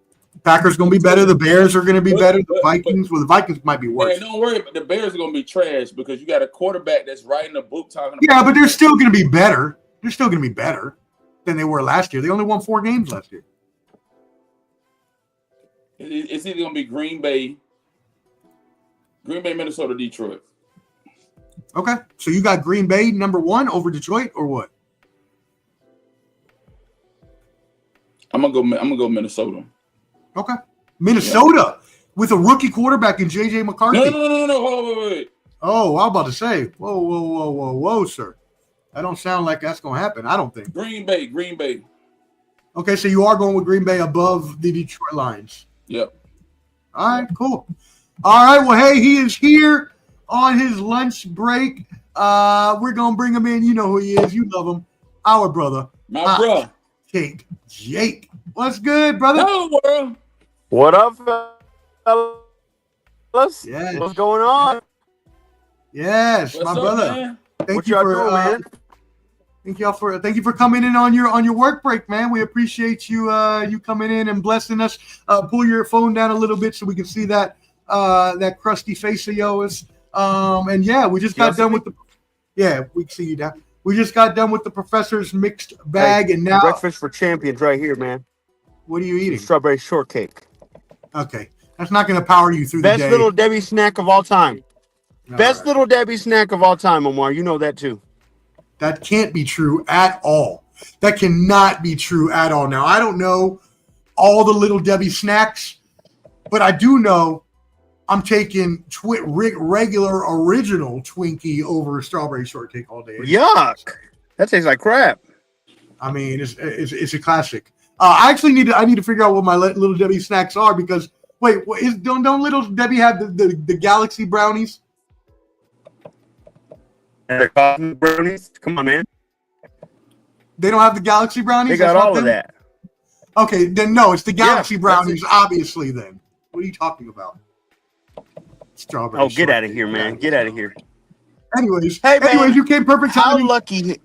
Packers gonna be better. The Bears are gonna be better. The Vikings, the Vikings might be worse. Man, don't worry, but the Bears are gonna be trash because you got a quarterback that's writing a book talking about. Yeah, but they're still gonna be better. They're still gonna be better than they were last year. They only won 4 games last year. It's either gonna be Green Bay, Minnesota, Detroit. Okay, so you got Green Bay #1 over Detroit, or what? I'm gonna go Minnesota. Okay, Minnesota with a rookie quarterback in J.J. McCarthy. No. Wait. Oh, I was about to say, whoa, sir. That don't sound like that's gonna happen. I don't think. Green Bay. Okay, so you are going with Green Bay above the Detroit Lions. Yep. All right, cool. All right, well, hey, he is here on his lunch break. We're going to bring him in. You know who he is. You love him. Our brother. My bro. Jake. What's good, brother? Hello, world. What up, fellas? Yes. What's going on? Yes, What's my up, brother. man? Thank you for coming in on your work break, man. We appreciate you you coming in and blessing us. Pull your phone down a little bit so we can see that crusty face of yours. And yeah, we just got done with we can see you down. We just got done with the professor's mixed bag, and now breakfast for champions right here, man. What are you eating? Strawberry shortcake. Okay, that's not going to power you through the day. Best little Debbie snack of all time. Best little Debbie snack of all time, Omar. You know that too. That can't be true at all. That cannot be true at all. Now, I don't know all the Little Debbie snacks, but I do know I'm taking regular original Twinkie over strawberry shortcake all day. Yuck. That tastes like crap. I mean, it's a classic. I actually need to figure out what my Little Debbie snacks are because don't Little Debbie have the Galaxy brownies? And the coffee brownies? Come on, man. They don't have the Galaxy brownies? They got all of that. Okay, then no, it's the Galaxy brownies, obviously, then. What are you talking about? Strawberry. Oh, get out of here, man. Get out of here. Anyways, man, you came perfect timing. How lucky...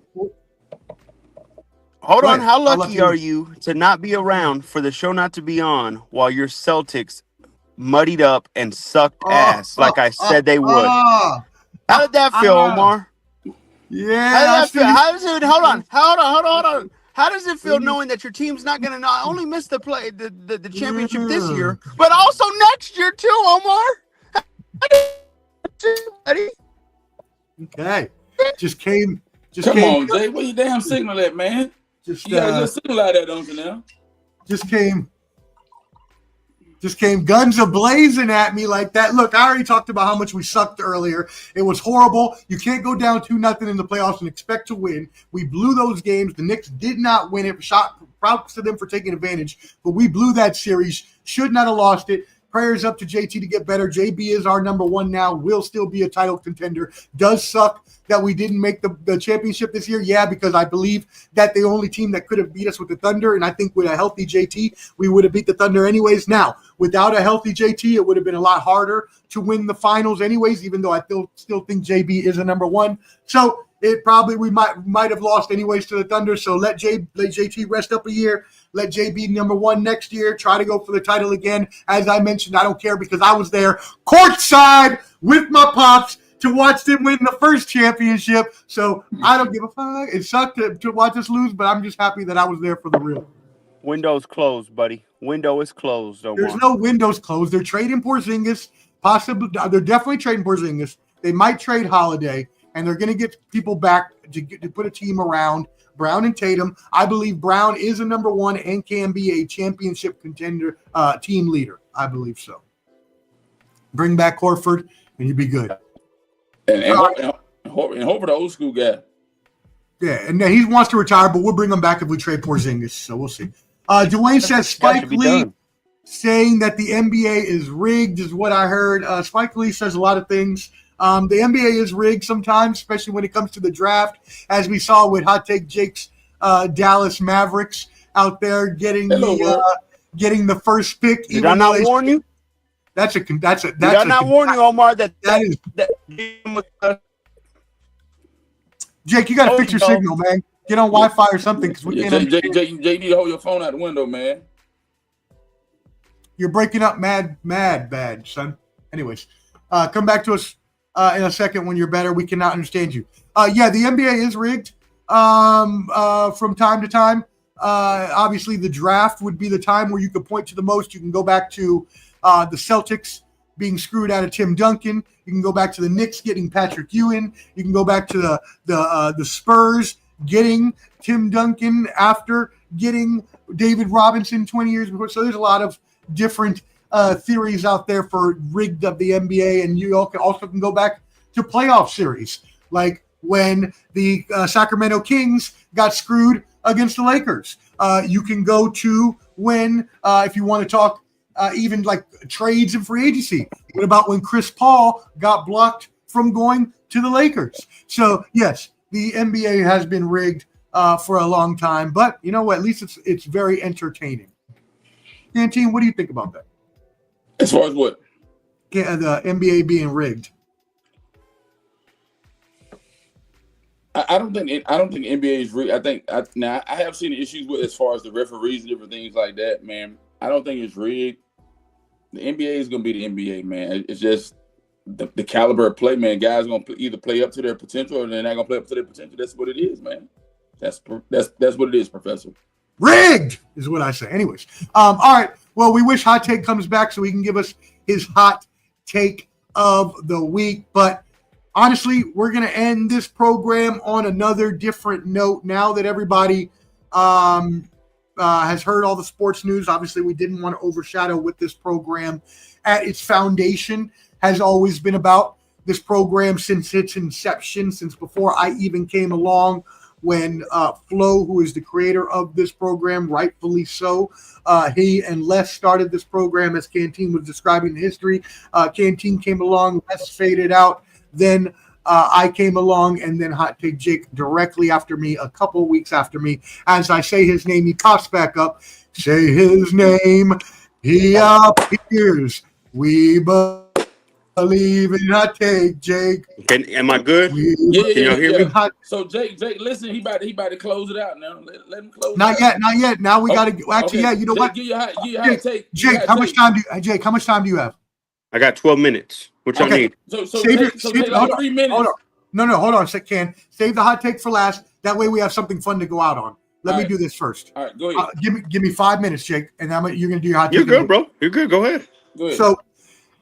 Hold on. How lucky are you to not be around for the show not to be on while your Celtics muddied up and sucked ass like I said they would? How did that feel, Omar? Yeah. How does it? Hold on. How does it feel knowing that your team's not going to not only miss the championship this year, but also next year too, Omar? Okay. Come on, Jay. Where you damn signal at, man? You got a little signal out there, don't you now? Just came guns a-blazing at me like that. Look, I already talked about how much we sucked earlier. It was horrible. You can't go down 2-0 in the playoffs and expect to win. We blew those games. The Knicks did not win it. Props to them for taking advantage, but we blew that series. Should not have lost it. Prayers up to JT to get better. JB is our number one now. Will still be a title contender. Does suck that we didn't make the championship this year. Yeah, because I believe that the only team that could have beat us with the Thunder, and I think with a healthy JT, we would have beat the Thunder anyways. Now, without a healthy JT, it would have been a lot harder to win the finals anyways, even though I still think JB is a number one. So it probably we might have lost anyways to the Thunder. So let JT rest up a year. Let JB number one next year. Try to go for the title again. As I mentioned, I don't care because I was there courtside with my pops to watch them win the first championship. So I don't give a fuck. It sucked to watch us lose, but I'm just happy that I was there for the real. Window's closed, buddy. Window is closed. There's no windows closed. They're trading Porzingis. Possibly, they're definitely trading Porzingis. They might trade Holiday, and they're going to get people back to put a team around Brown and Tatum. I believe Brown is a number one and can be a championship contender, team leader. I believe so. Bring back Horford, and you'd be good. And Horford, the old school guy. Yeah, and he wants to retire, but we'll bring him back if we trade Porzingis. So we'll see. Dwayne says Spike Lee saying that the NBA is rigged is what I heard. Spike Lee says a lot of things. The NBA is rigged sometimes, especially when it comes to the draft, as we saw with Hot Take Jake's Dallas Mavericks out there getting the first pick. Did I not warn you? Did I not warn you, Omar? That Jake, you got to fix your signal, man. Get on Wi-Fi or something because we can't. Jay, you need to hold your phone out the window, man. You're breaking up bad, son. Anyways, come back to us in a second when you're better. We cannot understand you. Yeah, the NBA is rigged from time to time. Obviously, the draft would be the time where you could point to the most. You can go back to the Celtics being screwed out of Tim Duncan. You can go back to the Knicks getting Patrick Ewing. You can go back to the Spurs getting Tim Duncan after getting David Robinson 20 years before. So there's a lot of different theories out there for rigged of the NBA, and you also can go back to playoff series, like when the Sacramento Kings got screwed against the Lakers. You can go to when, if you want to talk even like trades and free agency. What about when Chris Paul got blocked from going to the Lakers. So, yes, the NBA has been rigged for a long time. But you know what? At least it's very entertaining. Canteen, what do you think about that? As far as what? The NBA being rigged. I don't think NBA is rigged. I have seen issues with as far as the referees and different things like that, man. I don't think it's rigged. The NBA is going to be the NBA, man. It's just the caliber of play, man. Guys going to either play up to their potential or they're not going to play up to their potential. That's what it is, man. That's what it is, Professor. Rigged is what I say. Anyways, all right. Well, we wish Hot Take comes back so he can give us his hot take of the week. But honestly, we're going to end this program on another different note. Now that everybody has heard all the sports news, obviously we didn't want to overshadow what this program at its foundation has always been about. This program since its inception, since before I even came along, when Flo, who is the creator of this program, rightfully so, he and Les started this program as Canteen was describing the history. Canteen came along, Les faded out. Then I came along, and then Hot Take Jake directly after me, a couple of weeks after me. As I say his name, he pops back up. Say his name, he appears. We believe in Hot Take Jake. Am I good? Yeah, Can y'all hear me? So Jake, listen, he about to close it out now. Let him close. Not yet. Now we got to. Actually, yeah. You know Jake, what? Give your hot take. Jake, how much time do you have? I got 12 minutes. What y'all need? So save take like 3 minutes. Hold on. Save the hot take for last. That way we have something fun to go out on. Let me do this first. All right, go ahead. Give me 5 minutes, Jake, and you're gonna do your hot take. You're good, bro. You're good. Go ahead. So,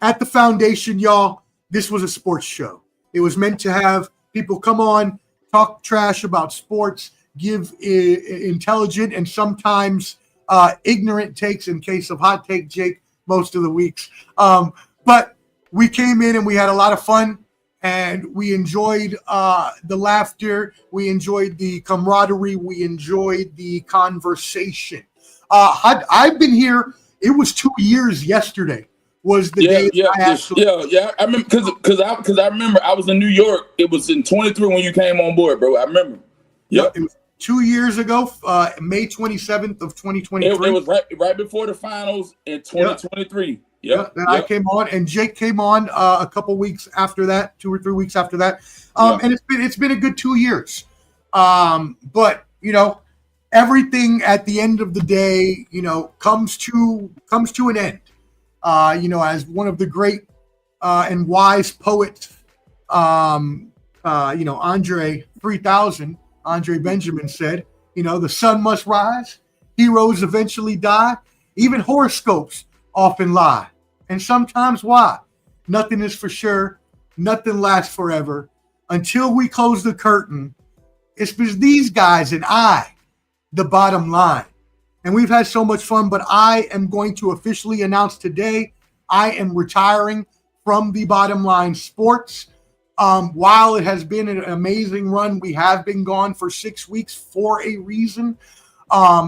at the foundation, y'all, this was a sports show. It was meant to have people come on, talk trash about sports, give intelligent and sometimes ignorant takes. In case of Hot Take Jake, most of the weeks, but we came in and we had a lot of fun, and we enjoyed the laughter. We enjoyed the camaraderie. We enjoyed the conversation. I've been here. It was 2 years yesterday. Was the day I remember because I remember I was in New York. It was in 23 when you came on board, bro. I remember. It was 2 years ago, May 27th of 2023. It was right before the finals in 2023. I came on, and Jake came on a couple weeks after that, 2 or 3 weeks after that. And it's been a good 2 years. But everything at the end of the day, comes to an end. As one of the great and wise poets, Andre 3000, Andre Benjamin said, the sun must rise, heroes eventually die, even horoscopes often lie. And sometimes why? Nothing is for sure. Nothing lasts forever. Until we close the curtain, it's because these guys and I, the bottom line. And we've had so much fun, but I am going to officially announce today I am retiring from the Bottom Line Sports. While it has been an amazing run, we have been gone for 6 weeks for a reason.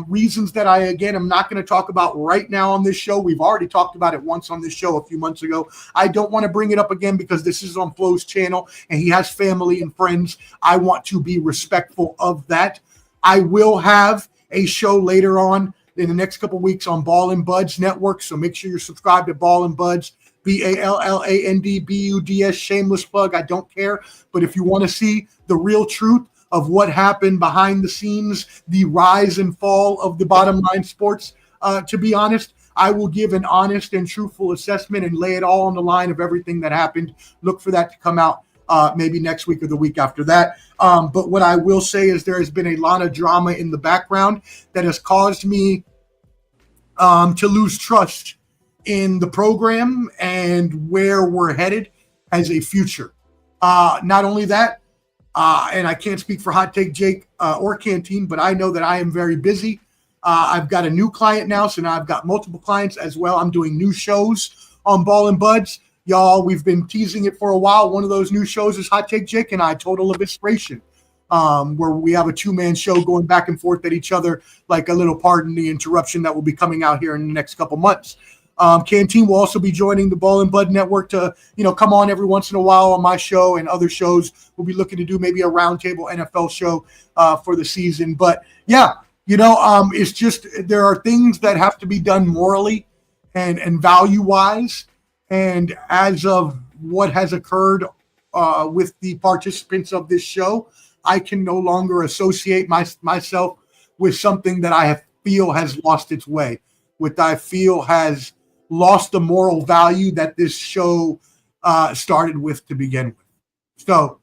Reasons that I, again, am not going to talk about right now on this show. We've already talked about it once on this show a few months ago. I don't want to bring it up again because this is on Flo's channel and he has family and friends. I want to be respectful of that. I will have a show later on in the next couple of weeks on Ball and Buds Network. So make sure you're subscribed to Ball and Buds, BALLANDBUDS, shameless plug. I don't care. But if you want to see the real truth of what happened behind the scenes, the rise and fall of the Bottom Line Sports, to be honest, I will give an honest and truthful assessment and lay it all on the line of everything that happened. Look for that to come out maybe next week or the week after that. But what I will say is there has been a lot of drama in the background that has caused me to lose trust in the program and where we're headed as a future. Not only that, and I can't speak for Hot Take Jake or Canteen, but I know that I am very busy. I've got a new client now, so now I've got multiple clients as well. I'm doing new shows on Ball and Buds. Y'all, we've been teasing it for a while. One of those new shows is Hot Take Jake and I, Total Evisceration, where we have a two-man show going back and forth at each other like a little pardon the interruption that will be coming out here in the next couple months. Canteen will also be joining the Ball and Bud Network to, come on every once in a while on my show and other shows. We'll be looking to do maybe a roundtable NFL show for the season. But yeah, it's just there are things that have to be done morally and value-wise. And as of what has occurred with the participants of this show, I can no longer associate myself with something that I feel has lost its way, what I feel has lost the moral value that this show started with to begin with. So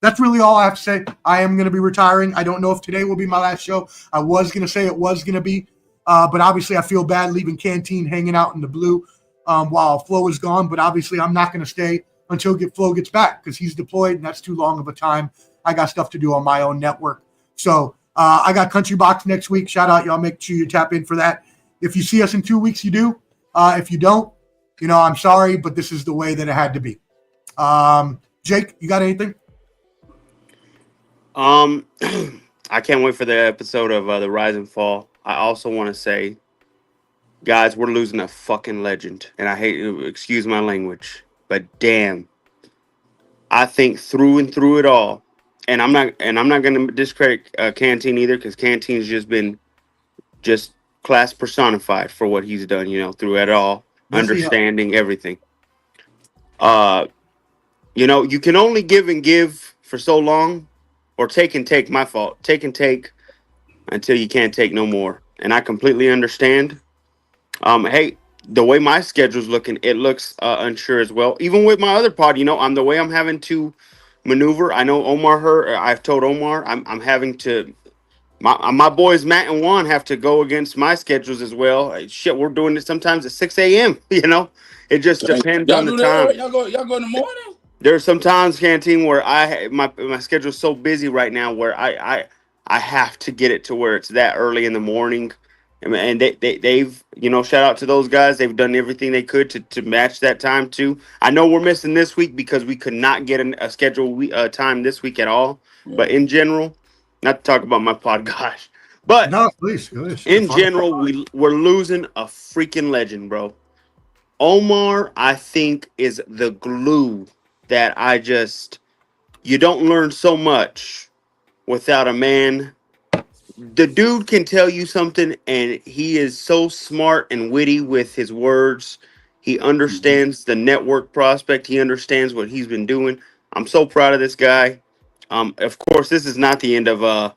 that's really all I have to say. I am going to be retiring. I don't know if today will be my last show. I was going to say it was going to be, but obviously I feel bad leaving Canteen hanging out in the blue while Flo is gone. But obviously I'm not going to stay until Flo gets back because he's deployed, and that's too long of a time. I got stuff to do on my own network. So I got Country Box next week. Shout out, y'all. Make sure you tap in for that. If you see us in 2 weeks, you do. If you don't, I'm sorry, but this is the way that it had to be. Jake, you got anything? I can't wait for the episode of The Rise and Fall. I also want to say, guys, we're losing a fucking legend, and I hate to excuse my language, but damn, I think through and through it all, and I'm not going to discredit Canteen either, because Canteen's just class personified for what he's done, through it all, understanding everything. You can only give and give for so long, or take and take, my fault. Take and take until you can't take no more. And I completely understand. Hey, the way my schedule's looking, it looks unsure as well. Even with my other pod, the way I'm having to maneuver. I know I've told Omar I'm having to. My boys Matt and Juan have to go against my schedules as well. Shit, we're doing it sometimes at 6 a.m. It just depends on the time. Y'all go in the morning. There's some times, Canteen, where my schedule's so busy right now where I have to get it to where it's that early in the morning. And they've shout out to those guys. They've done everything they could to match that time too. I know we're missing this week because we could not get a schedule time this week at all. Yeah. But in general, not to talk about my pod, gosh. But no, please. In general, we're losing a freaking legend, bro. Omar, I think, is the glue that you don't learn so much without a man. The dude can tell you something, and he is so smart and witty with his words. He understands the network prospect. He understands what he's been doing. I'm so proud of this guy. Of course, this is not the end of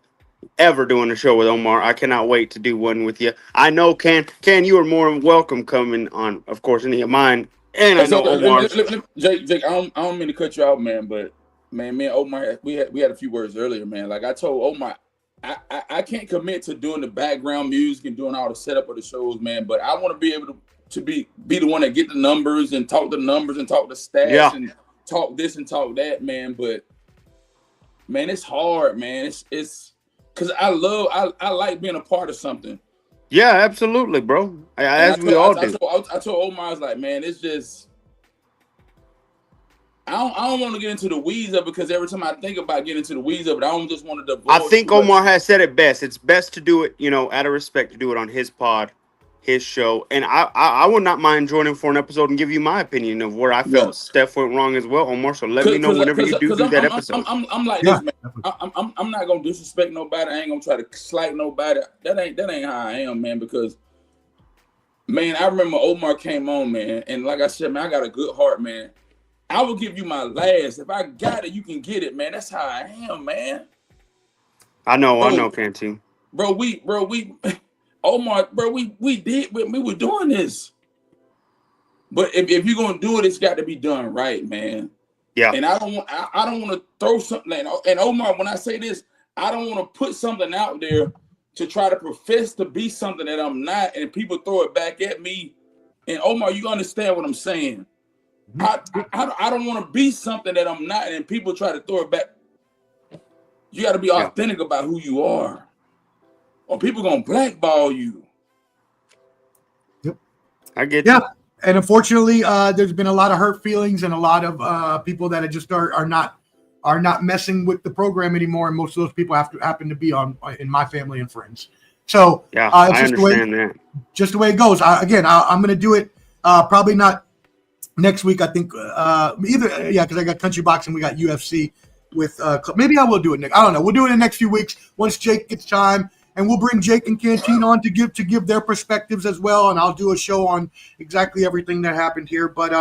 ever doing a show with Omar. I cannot wait to do one with you. I know, Can, you are more than welcome coming on, of course, any of mine. And I know Omar. Jake, I don't mean to cut you out, man, but man, me and Omar, we had a few words earlier, man. Like I told Omar, I can't commit to doing the background music and doing all the setup of the shows, man. But I want to be able to be the one that get the numbers and talk the numbers and talk the stats and talk this and talk that, man. But man, it's hard, man. It's because I like being a part of something. Yeah, absolutely, bro. As we all do. I told Omar, I was like, man, it's just I don't want to get into the weeds of it because every time I think about getting into the weeds of it, I don't just want to divulge. I think Omar has said it best. It's best to do it, out of respect, to do it on his pod, his show. And I would not mind joining for an episode and give you my opinion of where I felt Steph went wrong as well, Omar. So let me know whenever you do that episode. I'm like this, man. I'm not gonna disrespect nobody. I ain't gonna try to slight nobody. That ain't how I am, man. Because man, I remember Omar came on, man, and like I said, man, I got a good heart, man. I will give you my last. If I got it, you can get it, man. That's how I am, man. I know, Canteen. Omar, we were doing this. But if you're gonna do it, it's got to be done right, man. Yeah. And I don't want to throw something. And Omar, when I say this, I don't want to put something out there to try to profess to be something that I'm not, and people throw it back at me. And Omar, you understand what I'm saying? I don't want to be something that I'm not, and people try to throw it back. You got to be authentic about who you are, or people gonna blackball you. Yep, I get you. And unfortunately, there's been a lot of hurt feelings and a lot of people that are not messing with the program anymore. And most of those people happen to be in my family and friends. So Yeah, it's I understand that. Just the way it goes. I'm going to do it probably not next week. I think because I got country boxing, we got UFC with maybe I will do it next. I don't know. We'll do it in the next few weeks once Jake gets time, and we'll bring Jake and Canteen on to give their perspectives as well, and I'll do a show on exactly everything that happened here. But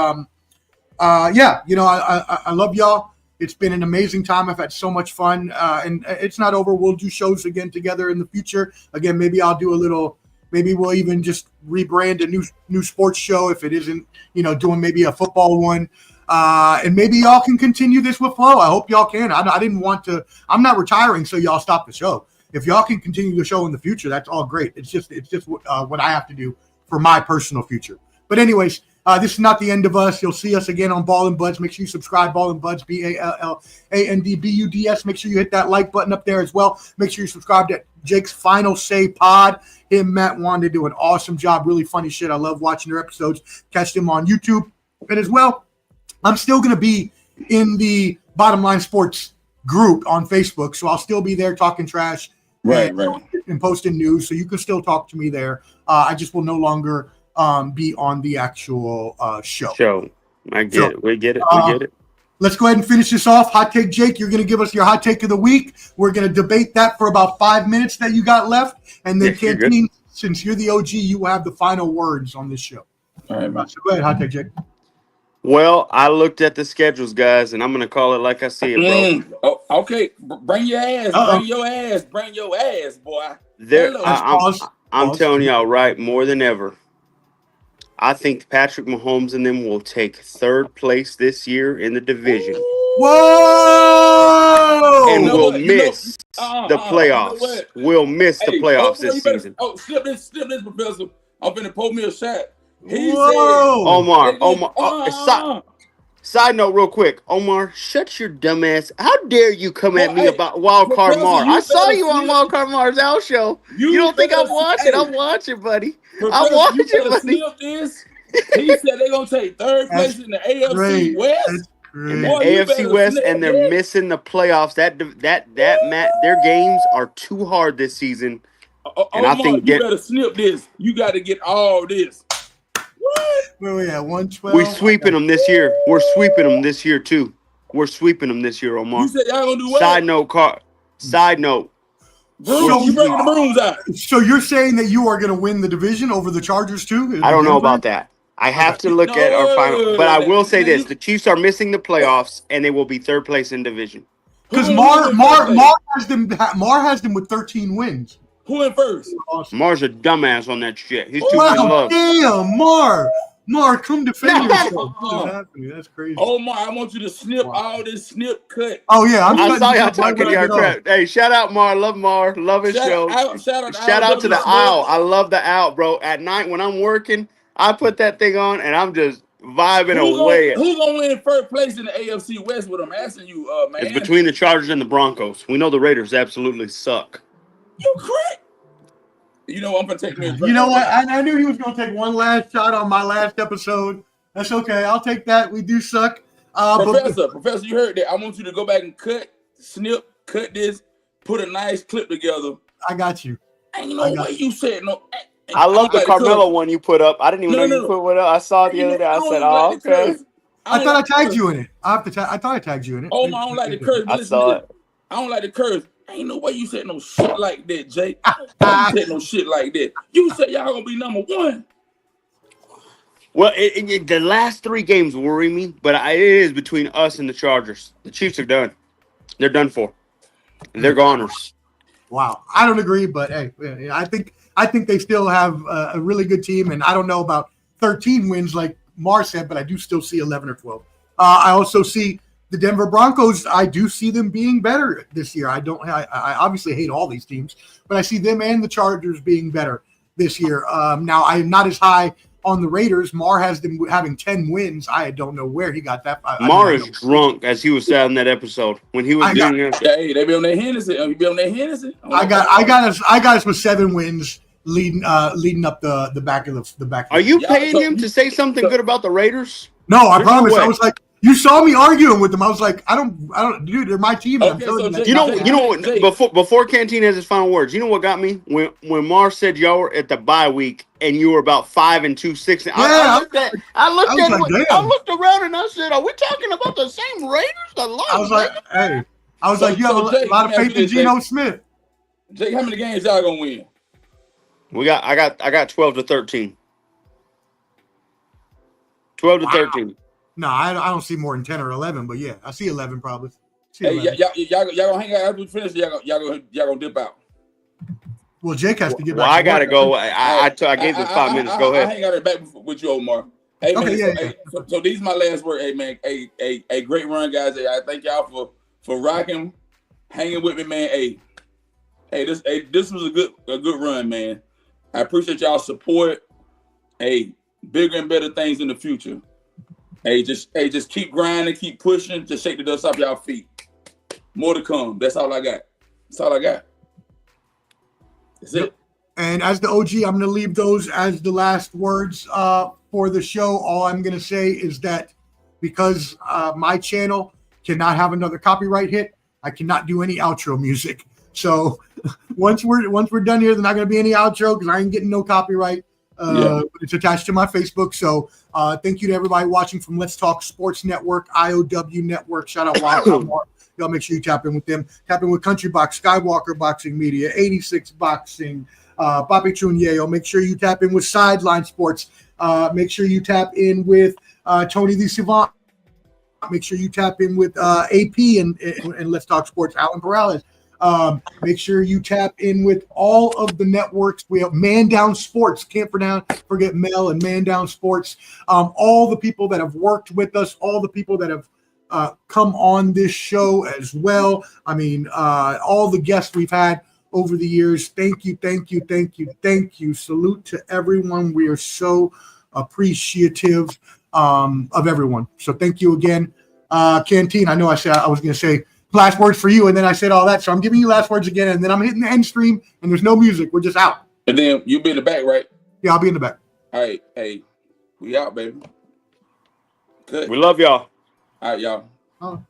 I love y'all. It's been an amazing time. I've had so much fun, and it's not over. We'll do shows again together in the future. Again, maybe I'll do a little. Maybe we'll even just rebrand a new sports show if it isn't, doing maybe a football one. And maybe y'all can continue this with Flo. I hope y'all can. I didn't want to. I'm not retiring, so y'all stop the show. If y'all can continue the show in the future, that's all great. It's just what I have to do for my personal future. But anyways, this is not the end of us. You'll see us again on Ball and Buds. Make sure you subscribe, Ball and Buds, BALLANDBUDS. Make sure you hit that like button up there as well. Make sure you subscribe to Jake's Final Say Pod. Him, Matt Wanda do an awesome job. Really funny shit. I love watching their episodes. Catch them on YouTube. And as well, I'm still going to be in the Bottom Line Sports group on Facebook. So I'll still be there talking trash and posting news. So you can still talk to me there. I just will no longer be on the actual show. I get it. We get it. We get it. Let's go ahead and finish this off. Hot take, Jake. You're going to give us your hot take of the week. We're going to debate that for about 5 minutes that you got left. And then, Canteen, since you're the OG, you will have the final words on this show. All right, man. So go ahead, hot take, Jake. Well, I looked at the schedules, guys, and I'm going to call it like I see it, bro. Oh, okay. Bring your ass. Bring your ass. Bring your ass, boy. I'm telling y'all right, more than ever, I think Patrick Mahomes and them will take third place this year in the division. Whoa! And we'll miss the playoffs. We'll miss the playoffs this season. Slip this, Professor. I'm finna pull me a shot. He said, Omar. Side note, real quick. Omar, shut your dumb ass. How dare you come at me about Wildcard Mar? I saw you on Wildcard Mar's Al show. You don't think I'm watching? I'm watching, buddy. I'm watching, buddy. This. He said they're going to take third place in the AFC West. In the AFC West, and they're missing the playoffs. Their games are too hard this season. And I think you better snip this. You got to get all this. What? Where we at? 112. We're sweeping them this year. We're sweeping them this year too. We're sweeping them this year, Omar. You said y'all gonna do what? Side note. So you bringing the brooms out? So you're saying that you are going to win the division over the Chargers too? I don't know about that. I have to look at our final, but I will say this: the Chiefs are missing the playoffs, and they will be third place in division. Because Mar has them with 13 wins. Who in first? Mar's a dumbass on that shit. He's too in love. Damn, Mar, come defend yourself. What is happening? That's crazy. Oh, Mar, I want you to snip all this snip cut. Oh, yeah. I saw y'all talking to your crap. Hey, shout out Mar. Love Mar. Love his show. Shout out to the owl. I love the owl, bro. At night when I'm working, I put that thing on and I'm just vibing away. Who's going to win first place in the AFC West? What I'm asking you, man. It's between the Chargers and the Broncos. We know the Raiders absolutely suck. You correct. You know what? I'm going to take me. You know what? I knew he was going to take one last shot on my last episode. That's okay. I'll take that. We do suck. Professor, you heard that. I want you to go back and cut this, put a nice clip together. I got you. Ain't no way you said no. I love the Carmelo one you put up. I didn't even know you put one up. I saw it the other day. I said, "Oh, okay." I thought I tagged you in it. I thought I tagged you in it. Oh, I don't like the curse. I saw it. I don't like the curse. Ain't no way you said no shit like that, Jake. You said no shit like that. You said y'all gonna be number one. Well, the last 3 games worry me, but it is between us and the Chargers. The Chiefs are done. They're done for. They're goners. Wow, I don't agree, but hey, I think they still have a really good team, and I don't know about 13 wins like Mar said, but I do still see 11 or 12. I also see the Denver Broncos. I do see them being better this year. I obviously hate all these teams, but I see them and the Chargers being better this year. Now I'm not as high on the Raiders. Mar has them having 10 wins. I don't know where he got that. Mar is drunk, as he was saying in that episode when he was doing it. Hey, they be on their Hennessy. You be on their Hennessy. I got us with 7 wins leading up the back of the back. Are you paying him to say something good about the Raiders? No, I promise. You saw me arguing with them. I was like, I don't, dude. They're my team. And Okay, I'm so telling Jay- You know what? Jay. Before Canteen has his final words, you know what got me when Mars said y'all were at the bye week and you were about 5-2, 6. I looked at I looked around and I said, "Are we talking about the same Raiders?" I was like, hey, I was like, you have a lot of faith in Geno Smith. Jake, how many games y'all gonna win? I got 12-13. 12-13. No, I don't see more than 10 or 11, but yeah, I see 11 probably. Hey, y'all gonna hang out after we finish? Y'all gonna dip out? Well, Jake has to get back. Well, I gotta go. I gave this 5 minutes. Go ahead. I hang out back with you, Omar. Hey man, Okay, so these are my last word. Hey man, a great run, guys. Hey, I thank y'all for rocking, hanging with me, man. Hey, this was a good run, man. I appreciate y'all support. Hey, bigger and better things in the future. Hey, just keep grinding, keep pushing. Just shake the dust off y'all feet. More to come. That's all I got. That's it. And as the OG, I'm going to leave those as the last words for the show. All I'm going to say is that because my channel cannot have another copyright hit, I cannot do any outro music. So once we're done here, there's not going to be any outro because I ain't getting no copyright. It's attached to my Facebook. So thank you to everybody watching from Let's Talk Sports Network, IOW Network. Shout out Wild. Y'all make sure you tap in with them. Tap in with Country Box, Skywalker Boxing Media, 86 Boxing, Bobby Trunillo. Make sure you tap in with Sideline Sports. Make sure you tap in with Tony the Savant. Make sure you tap in with AP and Let's Talk Sports, Alan Perales. Make sure you tap in with all of the networks. We have Man Down Sports. Can't forget Mel and Man Down Sports. All the people that have worked with us, all the people that have come on this show as well. I mean, all the guests we've had over the years. Thank you. Salute to everyone. We are so appreciative of everyone. So thank you again. Canteen, I know I said I was going to say last words for you, and then I said all that. So I'm giving you last words again, and then I'm hitting the end stream, and there's no music. We're just out. And then you'll be in the back, right? Yeah, I'll be in the back. All right. Hey, we out, baby. Good. We love y'all. All right, y'all. Oh.